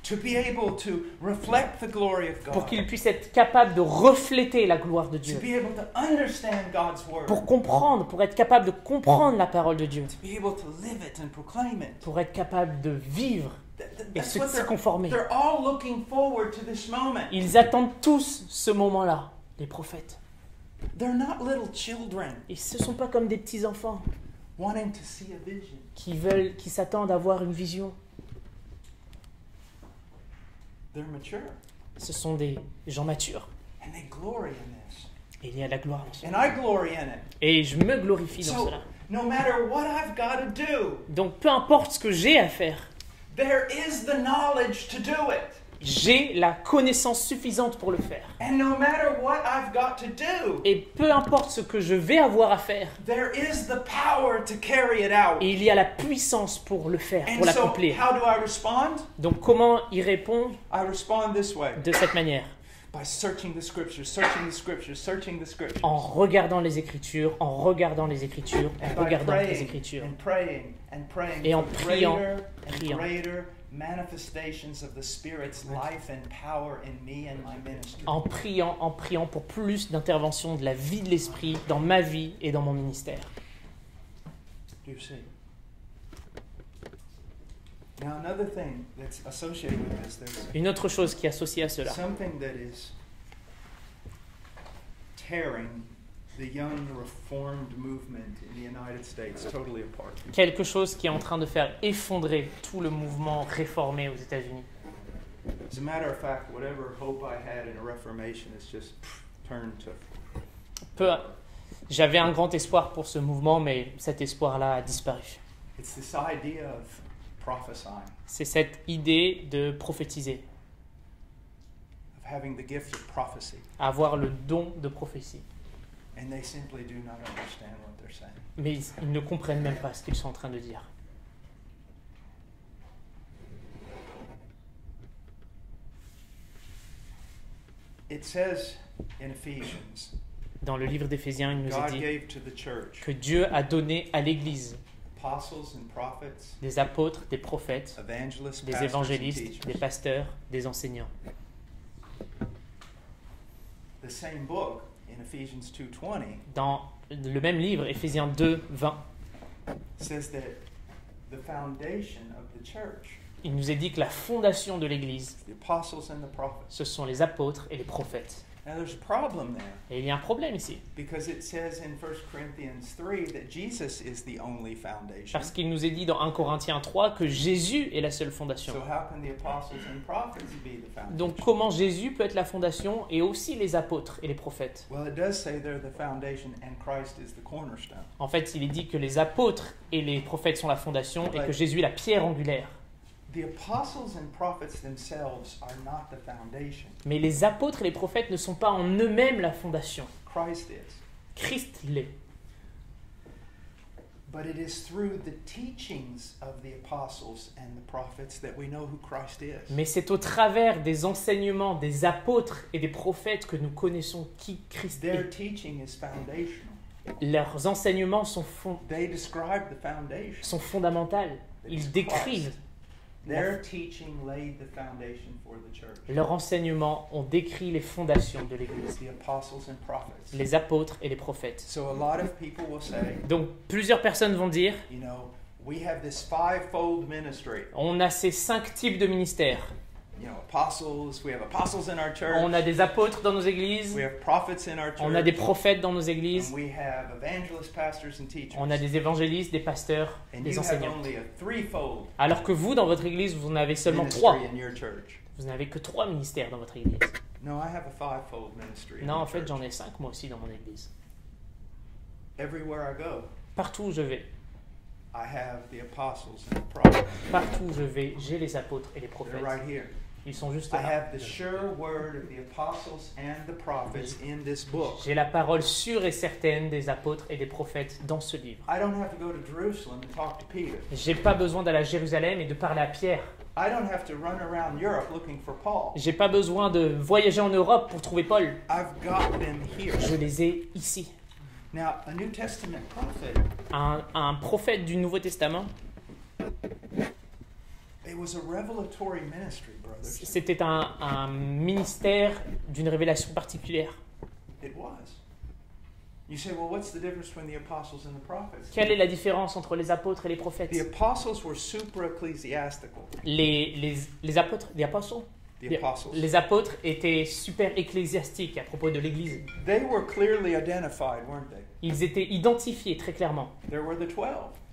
To be able to reflect the glory of Pour God. qu'il puisse être capable de refléter la gloire de To Dieu. be able to understand God's word. Pour comprendre, pour être capable de comprendre la parole de Dieu. To be able to live it and proclaim it. Pour être capable de vivre et That's se what s'y conformer. they're all looking forward to this moment. Ils attendent tous ce moment-là, les prophètes. They're not little children Et ce ne sont pas comme des petits-enfants wanting to see a vision. qui s'attendent à avoir une vision. They're mature Ce sont des gens matures. and they glory in this. Et il y a la gloire dans cela. And I glory in it. Et je me glorifie dans So, cela. no matter what I've got to do, Donc peu importe ce que j'ai à faire, there is the knowledge to do it. j'ai la connaissance suffisante pour le faire. And no matter what I've got to do, Et peu importe ce que je vais avoir à faire, there is the power to carry it out. et il y a la puissance pour le faire, pour And so, l'accomplir. how do I respond? Donc comment y répondre I respond this way, de cette manière? by searching the scriptures, searching the scriptures, searching the scriptures. En regardant les Écritures, en regardant les Écritures, en And by regardant les praying Écritures. and praying and praying Et en for priant, greater and priant. greater manifestations of the Spirit's life and power in me and my ministry. En priant pour plus d'intervention de la vie de l'Esprit dans ma vie et dans mon ministère. Do you see? Now, another thing that's associated with this, there's Une autre chose qui est associée à cela, something that is tearing the young reformed movement in the United States totally apart. quelque chose qui est en train de faire effondrer tout le mouvement réformé aux États-Unis. As a matter of fact, whatever hope I had in a Reformation is just turned to J'avais un grand espoir pour ce mouvement, mais cet espoir-là a disparu. it's this idea of prophesying, C'est cette idée de prophétiser, of having the gift of prophecy, avoir le don de prophétie. and they simply do not understand what they're saying. Mais ils ne comprennent même pas ce qu'ils sont en train de dire. It says in Ephesians, Dans le livre d'Éphésiens, il nous est God dit gave to the church que Dieu a donné à l'Église apostles and prophets, des apôtres, des prophètes, evangelists, des pastors, and évangélistes, des teachers. pasteurs, des enseignants. The same book in Ephesians 2:20 Dans le même livre, Éphésiens 2, 20, says that the foundation of the church, il nous est dit que la fondation de l'Église, the apostles and the prophets. ce sont les apôtres et les prophètes. Now there's a problem there Et il y a un problème ici, because it says in 1 Corinthians 3 that Jesus is the only foundation. parce qu'il nous est dit dans 1 Corinthiens 3 que Jésus est la seule fondation. So how can the apostles and prophets be the foundation? Donc comment Jésus peut être la fondation et aussi les apôtres et les prophètes? Well, it does say they're the foundation and Christ is the cornerstone. En fait, il est dit que les apôtres et les prophètes sont la fondation et que Jésus est la pierre angulaire. The apostles and prophets themselves are not the foundation. Mais les apôtres et les prophètes ne sont pas en eux-mêmes la fondation. Christ is. Christ l'est. But it is through the teachings of the apostles and the prophets that we know who Christ is. Mais c'est au travers des enseignements des apôtres et des prophètes que nous connaissons qui Christ Their est. teaching is foundational. Leurs enseignements sont They describe the foundation. fondamentaux. Ils décrivent. Their teaching laid the foundation for the church. Leurs enseignements ont décrit les fondations de l'Église. The apostles and prophets. Les apôtres et les prophètes. So a lot of people will say, Donc plusieurs personnes vont dire, you know, we have this five-fold ministry. on a ces 5 types de ministères. You know, apostles, we have apostles in our church. On a des apôtres dans nos églises, We have prophets in our church. on a des prophètes dans nos églises, And we have evangelists, pastors, and teachers. on a des évangélistes, des pasteurs, And des you have enseignants. only a threefold Alors que vous, dans votre église, vous en avez seulement ministry 3. in your church. Vous n'avez que 3 ministères dans votre église. No, I have a five-fold ministry. in Non, my en fait, church. j'en ai 5 moi aussi dans mon église. Everywhere I go, Partout où je vais, I have the apostles and the prophets. partout où je vais, j'ai les apôtres et les They're prophètes. right here. Ils sont juste I là. have the sure word of the apostles and the prophets in this book. J'ai la parole sûre et certaine des apôtres et des prophètes dans ce livre. I don't have to go to Jerusalem and talk to Peter. J'ai pas besoin d'aller à Jérusalem et de parler à Pierre. I don't have to run around Europe looking for Paul. J'ai pas besoin de voyager en Europe pour trouver Paul. I've got them here. Je les ai ici. Now, a New Testament prophet, Un prophète du Nouveau Testament, it was a revelatory ministry, brothers. c'était un ministère d'une révélation particulière. It was. You say, well, what's the difference between the apostles and the prophets? Quelle est la différence entre les apôtres et les prophètes? The apostles were super ecclesiastical. Les apôtres, les apôtres étaient super ecclésiastiques à propos de l'Église. They were clearly identified, weren't they? Ils étaient identifiés très clairement. There were the 12.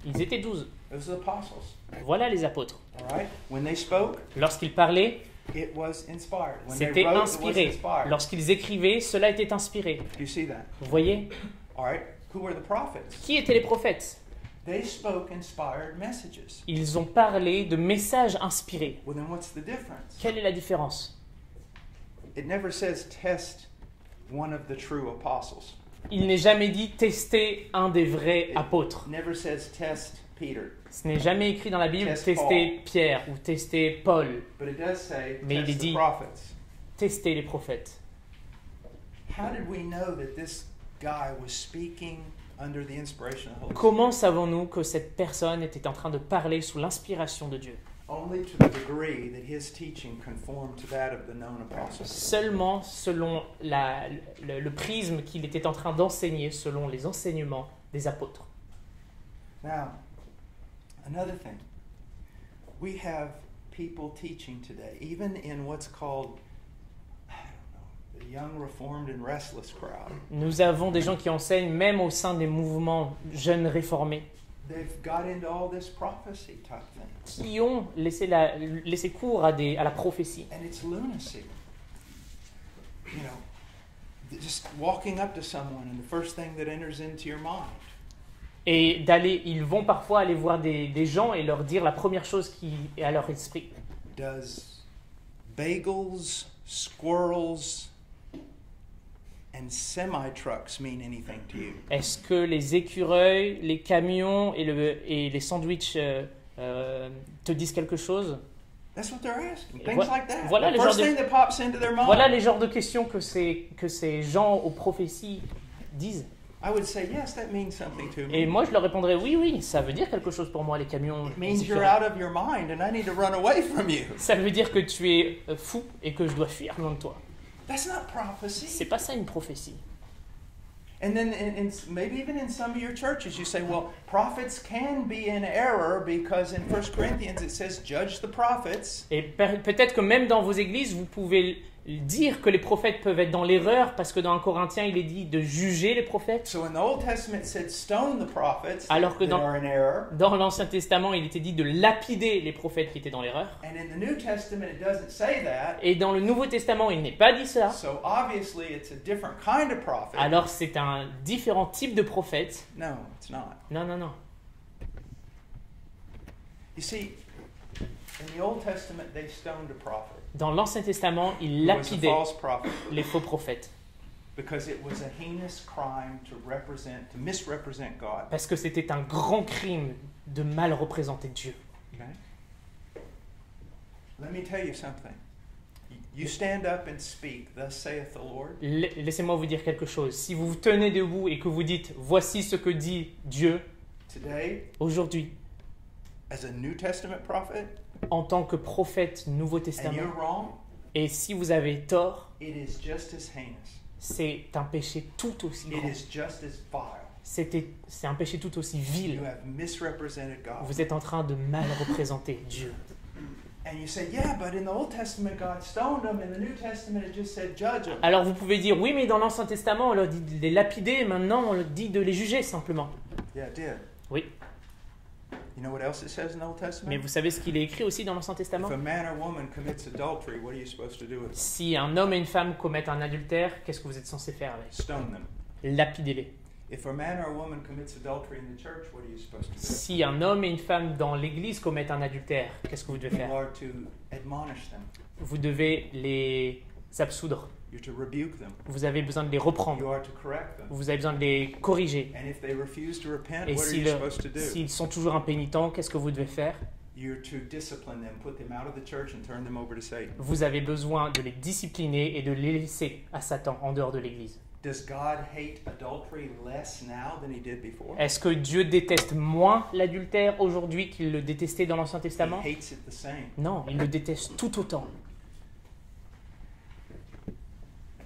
Ils étaient 12. Those are the apostles. Voilà les apôtres. All right? When they spoke, Lorsqu'ils parlaient, it was inspired. When c'était they wrote, it was inspiré. inspired. Lorsqu'ils écrivaient, cela était inspiré. Do you see that? Vous voyez? All right? Who were the prophets? Qui étaient les prophètes? They spoke inspired messages. Ils ont parlé de messages inspirés. Well, then what's the difference? Quelle est la différence? It never says test one of the true apostles. Il n'est jamais dit tester un des vrais apôtres. It never says test Peter. Ce n'est jamais écrit dans la Bible Test tester Pierre ou tester Paul, But it does say Mais il est test the dit- prophets. tester les prophètes. How did we know that this guy was speaking under the inspiration of the Holy Comment savons-nous que cette personne était en train de parler sous l'inspiration de Dieu? Spirit? Only to the degree that his teaching conformed to that of the known apostles. Seulement selon le prisme qu'il était en train d'enseigner, selon les enseignements des apôtres. Now, another thing. We have people teaching today, even in what's called, I don't know, the young, reformed, and restless crowd. Nous avons des gens qui enseignent même au sein des mouvements jeunes réformés. they've got into all this prophecy type thing. qui ont laissé cours à la prophétie. And it's lunacy. You know, just walking up to someone and the first thing that enters into your mind. Et ils vont parfois aller voir des gens et leur dire la première chose qui est à leur esprit. Does bagels, squirrels, and semi-trucks mean anything to you? Est-ce que les écureuils, les camions et les sandwichs te disent quelque chose? That's what they're asking. Et Things like that. voilà The les first genres de- thing that pops into their mind. Voilà les genres de questions que ces gens aux prophéties disent. I would say, yes, that means something to me. Et moi, je leur répondrais, oui, ça veut dire quelque chose pour moi, les camions. It les means you're écureuils. out of your mind and I need to run away from you. Ça veut dire que tu es fou et que je dois fuir loin de toi. That's not prophecy. C'est pas ça une prophétie. And then maybe even in some of your churches, you say, well, prophets can be in error because in 1 Corinthians it says, judge the prophets. Et peut-être que même dans vos églises, vous pouvez dire que les prophètes peuvent être dans l'erreur parce que dans 1 Corinthiens, il est dit de juger les prophètes. So in the Old Testament it said, stone the prophets Alors que that are in error. dans l'Ancien Testament, il était dit de lapider les prophètes qui étaient dans l'erreur. And in the New Testament it doesn't say that. Et dans le Nouveau Testament, il n'est pas dit ça. So obviously it's a different kind of prophet. Alors c'est un différent type de prophète. No, it's not. Non. You see, in the Old Testament they stoned a prophet. Dans l'Ancien Testament, il Who was a lapidait false prophet. les faux prophètes. Because it was a heinous crime to misrepresent God. Parce que c'était un grand crime de mal représenter Dieu. Okay? Let me tell you something. You stand up and speak, thus saith the Lord. Laissez-moi vous dire quelque chose. Si vous vous tenez debout et que vous dites « Voici ce que dit Dieu Today, aujourd'hui » as a New Testament prophet, en tant que prophète Nouveau and Testament, you're wrong, et si vous avez tort, it is just as heinous. c'est un péché tout aussi It grand. is just as vile. C'est un péché tout aussi You vil. have misrepresented God. Vous êtes en train de mal représenter Dieu. And you say, yeah, but in the Old Testament God stoned them, in the New Testament it just said judge them. Alors vous pouvez dire « Oui, mais dans l'Ancien Testament, on leur dit de les lapider, maintenant on leur dit de les juger simplement. Yeah, it did. » Oui, You know what else it says in the Old mais Testament? vous savez ce qu'il est écrit aussi dans l'Ancien Testament? If a man or woman commits adultery, what are you supposed to do with them? Si un homme et une femme commettent un adultère, qu'est-ce que vous êtes censé faire avec? Stone them. Lapidez-les. If a man or a woman commits adultery in the church, what are you supposed to do? Si un homme et une femme dans l'église commettent un adultère, qu'est-ce que vous devez You faire? are to admonish them. Vous devez les absoudre. You're to rebuke them. Vous avez besoin de les reprendre. You are to correct them. Vous avez besoin de les corriger. And if they refuse to repent, Et what are you supposed to do? s'ils sont toujours impénitents, qu'est-ce que vous devez faire? You're to discipline them, put them out of the church and turn them over to Satan. Vous avez besoin de les discipliner et de les laisser à Satan en dehors de l'église. Does God hate adultery less now than he did before? Est-ce que Dieu déteste moins l'adultère aujourd'hui qu'il le détestait dans l'Ancien He Testament? hates it the same. Non, il le déteste tout autant.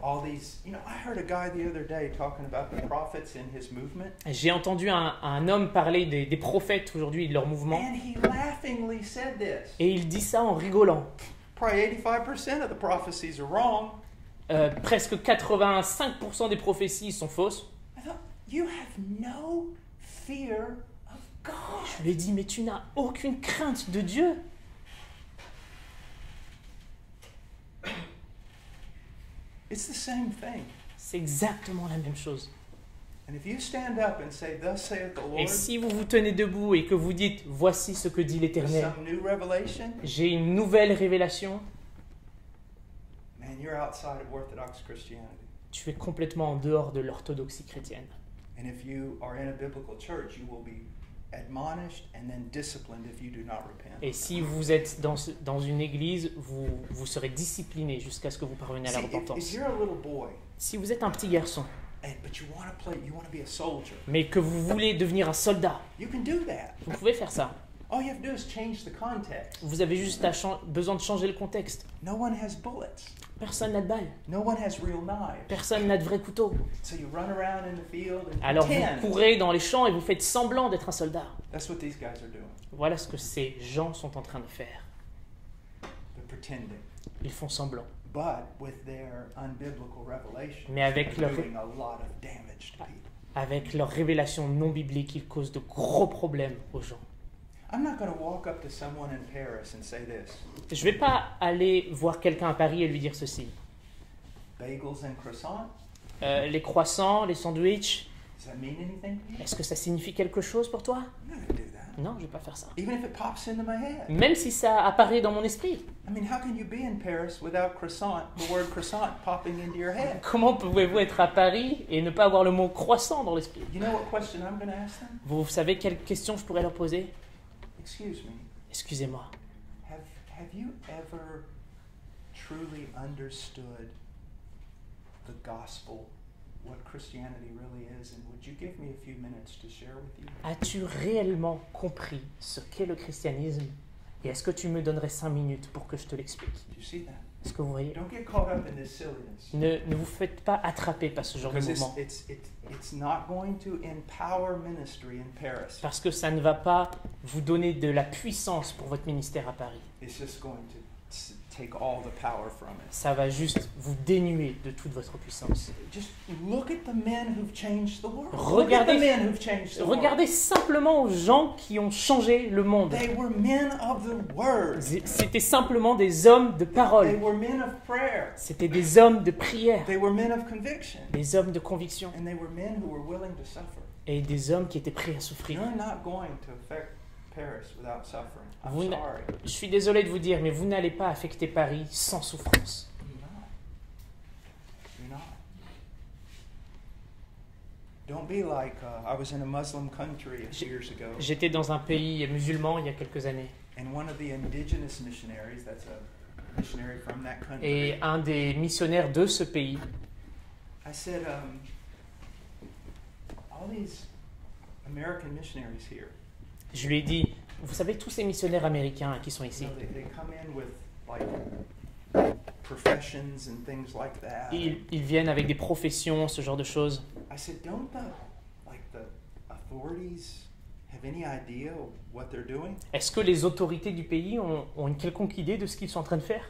All these, I heard a guy the other day talking about the prophets in his movement, J'ai entendu un homme parler des prophètes aujourd'hui et de leur mouvement, and he laughingly said this. et il dit ça en rigolant. Probably 85% of the prophecies are wrong. Presque 85% des prophéties sont fausses. I thought, you have no fear of God. Je lui ai dit, mais tu n'as aucune crainte de Dieu. It's the same thing. C'est exactement la même chose. And if you stand up and say, thus saith the Et Lord, si vous vous tenez debout et que vous dites, voici ce que dit with l'Éternel, some new revelation, j'ai une nouvelle révélation, man, you're outside of Orthodox Christianity. tu es complètement en dehors de l'orthodoxie chrétienne. And if you are in a biblical church, you will be admonished and then disciplined if you do not repent. Et si vous êtes dans une église, vous serez discipliné jusqu'à ce que vous parveniez à la See, if repentance. you're a little boy, Si vous êtes un petit garçon, but you want to be a soldier, mais que vous voulez devenir un soldat, you can do that. vous pouvez faire ça. All you have to do is change the context. Vous avez juste besoin de changer le contexte. No one has bullets. Personne n'a de balles. No one has real knives. Personne n'a de vrai couteau. So you run around in the field and Alors vous pretend. courez dans les champs et vous faites semblant d'être un soldat. That's what these guys are doing. Voilà ce que ces gens sont en train de faire. They're pretending. Ils font semblant. But with their unbiblical revelation, Mais avec they're leur- doing a lot of damage to people. avec leurs révélations non bibliques, ils causent de gros problèmes aux gens. I'm not going to walk up to someone in Paris and say this. Je ne vais pas aller voir quelqu'un à Paris et lui dire ceci. Bagels and croissants? Les croissants, les sandwichs, Does that mean anything to you? est-ce que ça signifie quelque chose pour toi? I'm not going to do that. Non, je ne vais pas faire ça. Even if it pops into my head. Même si ça apparaît dans mon esprit. I mean, how can you be in Paris without croissant, the word croissant popping into your head? Comment pouvez-vous être à Paris et ne pas avoir le mot croissant dans l'esprit? You know what question I'm going to ask them? Vous savez quelle question je pourrais leur poser? Excuse me. Excusez-moi. Have you ever truly understood the gospel, what Christianity really is, and would you give me a few minutes to share with you? As-tu réellement compris ce qu'est le christianisme? Et est-ce que tu me donnerais 5 minutes pour que je te l'explique? Do you see that? Est-ce que vous voyez? Don't get caught up in this silliness. Ne vous faites pas attraper par ce genre de Because mouvement. it's not going to empower ministry in Paris. Parce que ça ne va pas vous donner de la puissance pour votre ministère à Paris. It's just going to take all the power from it. Ça va juste vous dénuer de toute votre puissance. Just look at the men who've changed the world. Regardez- Look at the men who've changed the world. Regardez simplement aux gens qui ont changé le monde. They were men of the word. C'était simplement des hommes de They parole. were men of prayer. C'était des hommes de prière, They were men of conviction. des hommes de conviction And they were men who were willing to suffer. et des hommes qui étaient prêts à souffrir. You're not going to affect Paris without suffering. I'm Vous n'a- sorry. Je suis désolé de vous dire, mais vous n'allez pas affecter Paris sans souffrance. You're not. You're not. Don't be like, I was in a Muslim country a few years ago, J'étais dans un pays musulman il y a quelques années and one of the indigenous missionaries, that's a missionary from that country, et un des missionnaires de ce pays, I said, all these American missionaries here, je lui ai dit, vous savez tous ces missionnaires américains qui sont you ici, know, they come in with like professions and things like that. ils viennent avec des professions, ce genre de choses. I said, don't the authorities have any idea what they're doing? Est-ce que les autorités du pays ont une quelconque idée de ce qu'ils sont en train de faire?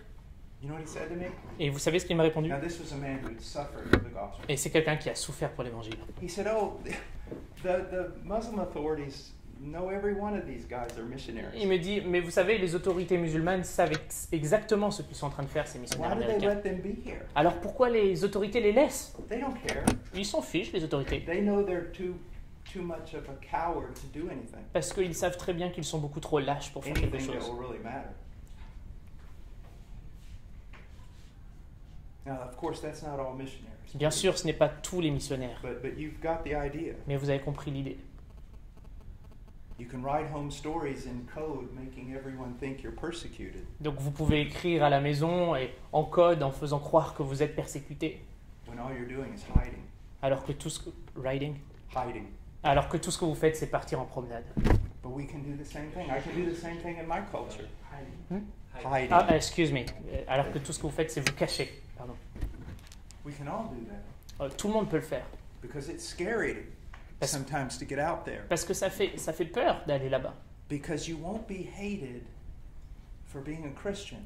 You know what he said to me? Et vous savez ce qu'il m'a répondu? Now this was a man who had suffered for the gospel. Et c'est quelqu'un qui a souffert pour l'évangile. He said, oh, the Muslim authorities know every one of these guys are Il missionaries. me dit, mais vous savez, les autorités musulmanes savent exactement ce qu'ils sont en train de faire, ces missionnaires Why do they américains. let them be here? Alors pourquoi les autorités les laissent? They don't care. Ils s'en fichent, les autorités. They know they're too much of a coward to do anything. Parce qu'ils savent très bien qu'ils sont beaucoup trop lâches pour faire quelque Anything that chose. will really matter. Now, of course, that's not all missionaries. Bien sûr, ce n'est pas tous les missionnaires, But you've got the idea. mais vous avez compris l'idée. You can write home stories in code, making everyone think you're persecuted, Donc vous pouvez écrire à la maison et en code en faisant croire que vous êtes persécuté, when all you're doing is hiding. alors que tout ce que, Hiding. alors que tout ce que vous faites, c'est partir en promenade. But we can do the same thing. I can do the same thing in my culture. Hmm? Hiding. Ah, excuse me. Alors que tout ce que vous faites, c'est vous cacher. Pardon. We can all do that Tout le monde peut le faire. because it's scary Parce- sometimes to get out there. Parce que ça fait peur d'aller là-bas. Because you won't be hated for being a Christian.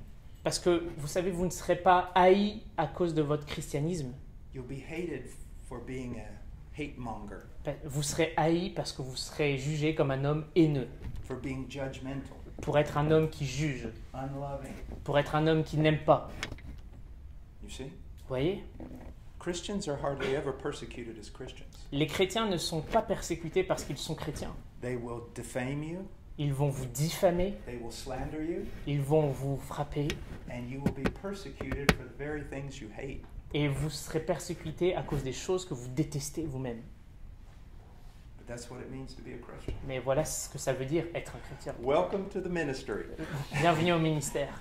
Parce que, vous savez, vous ne serez pas haï à cause de votre christianisme. You'll be hated for being a hate monger, Vous serez haï parce que vous serez jugé comme un homme haineux, for being judgmental, pour être un homme qui juge, unloving. pour être un homme qui n'aime pas. You see? Vous voyez? Christians are hardly ever persecuted as Christians. Les chrétiens ne sont pas persécutés parce qu'ils sont chrétiens. They will defame you, Ils vont vous diffamer, they will slander you, ils vont vous frapper, and you will be persecuted for the very things you hate. et vous serez persécutés à cause des choses que vous détestez vous-même. But that's what it means to be a Christian. Mais voilà ce que ça veut dire être un chrétien. Welcome to the ministry. Bienvenue au ministère.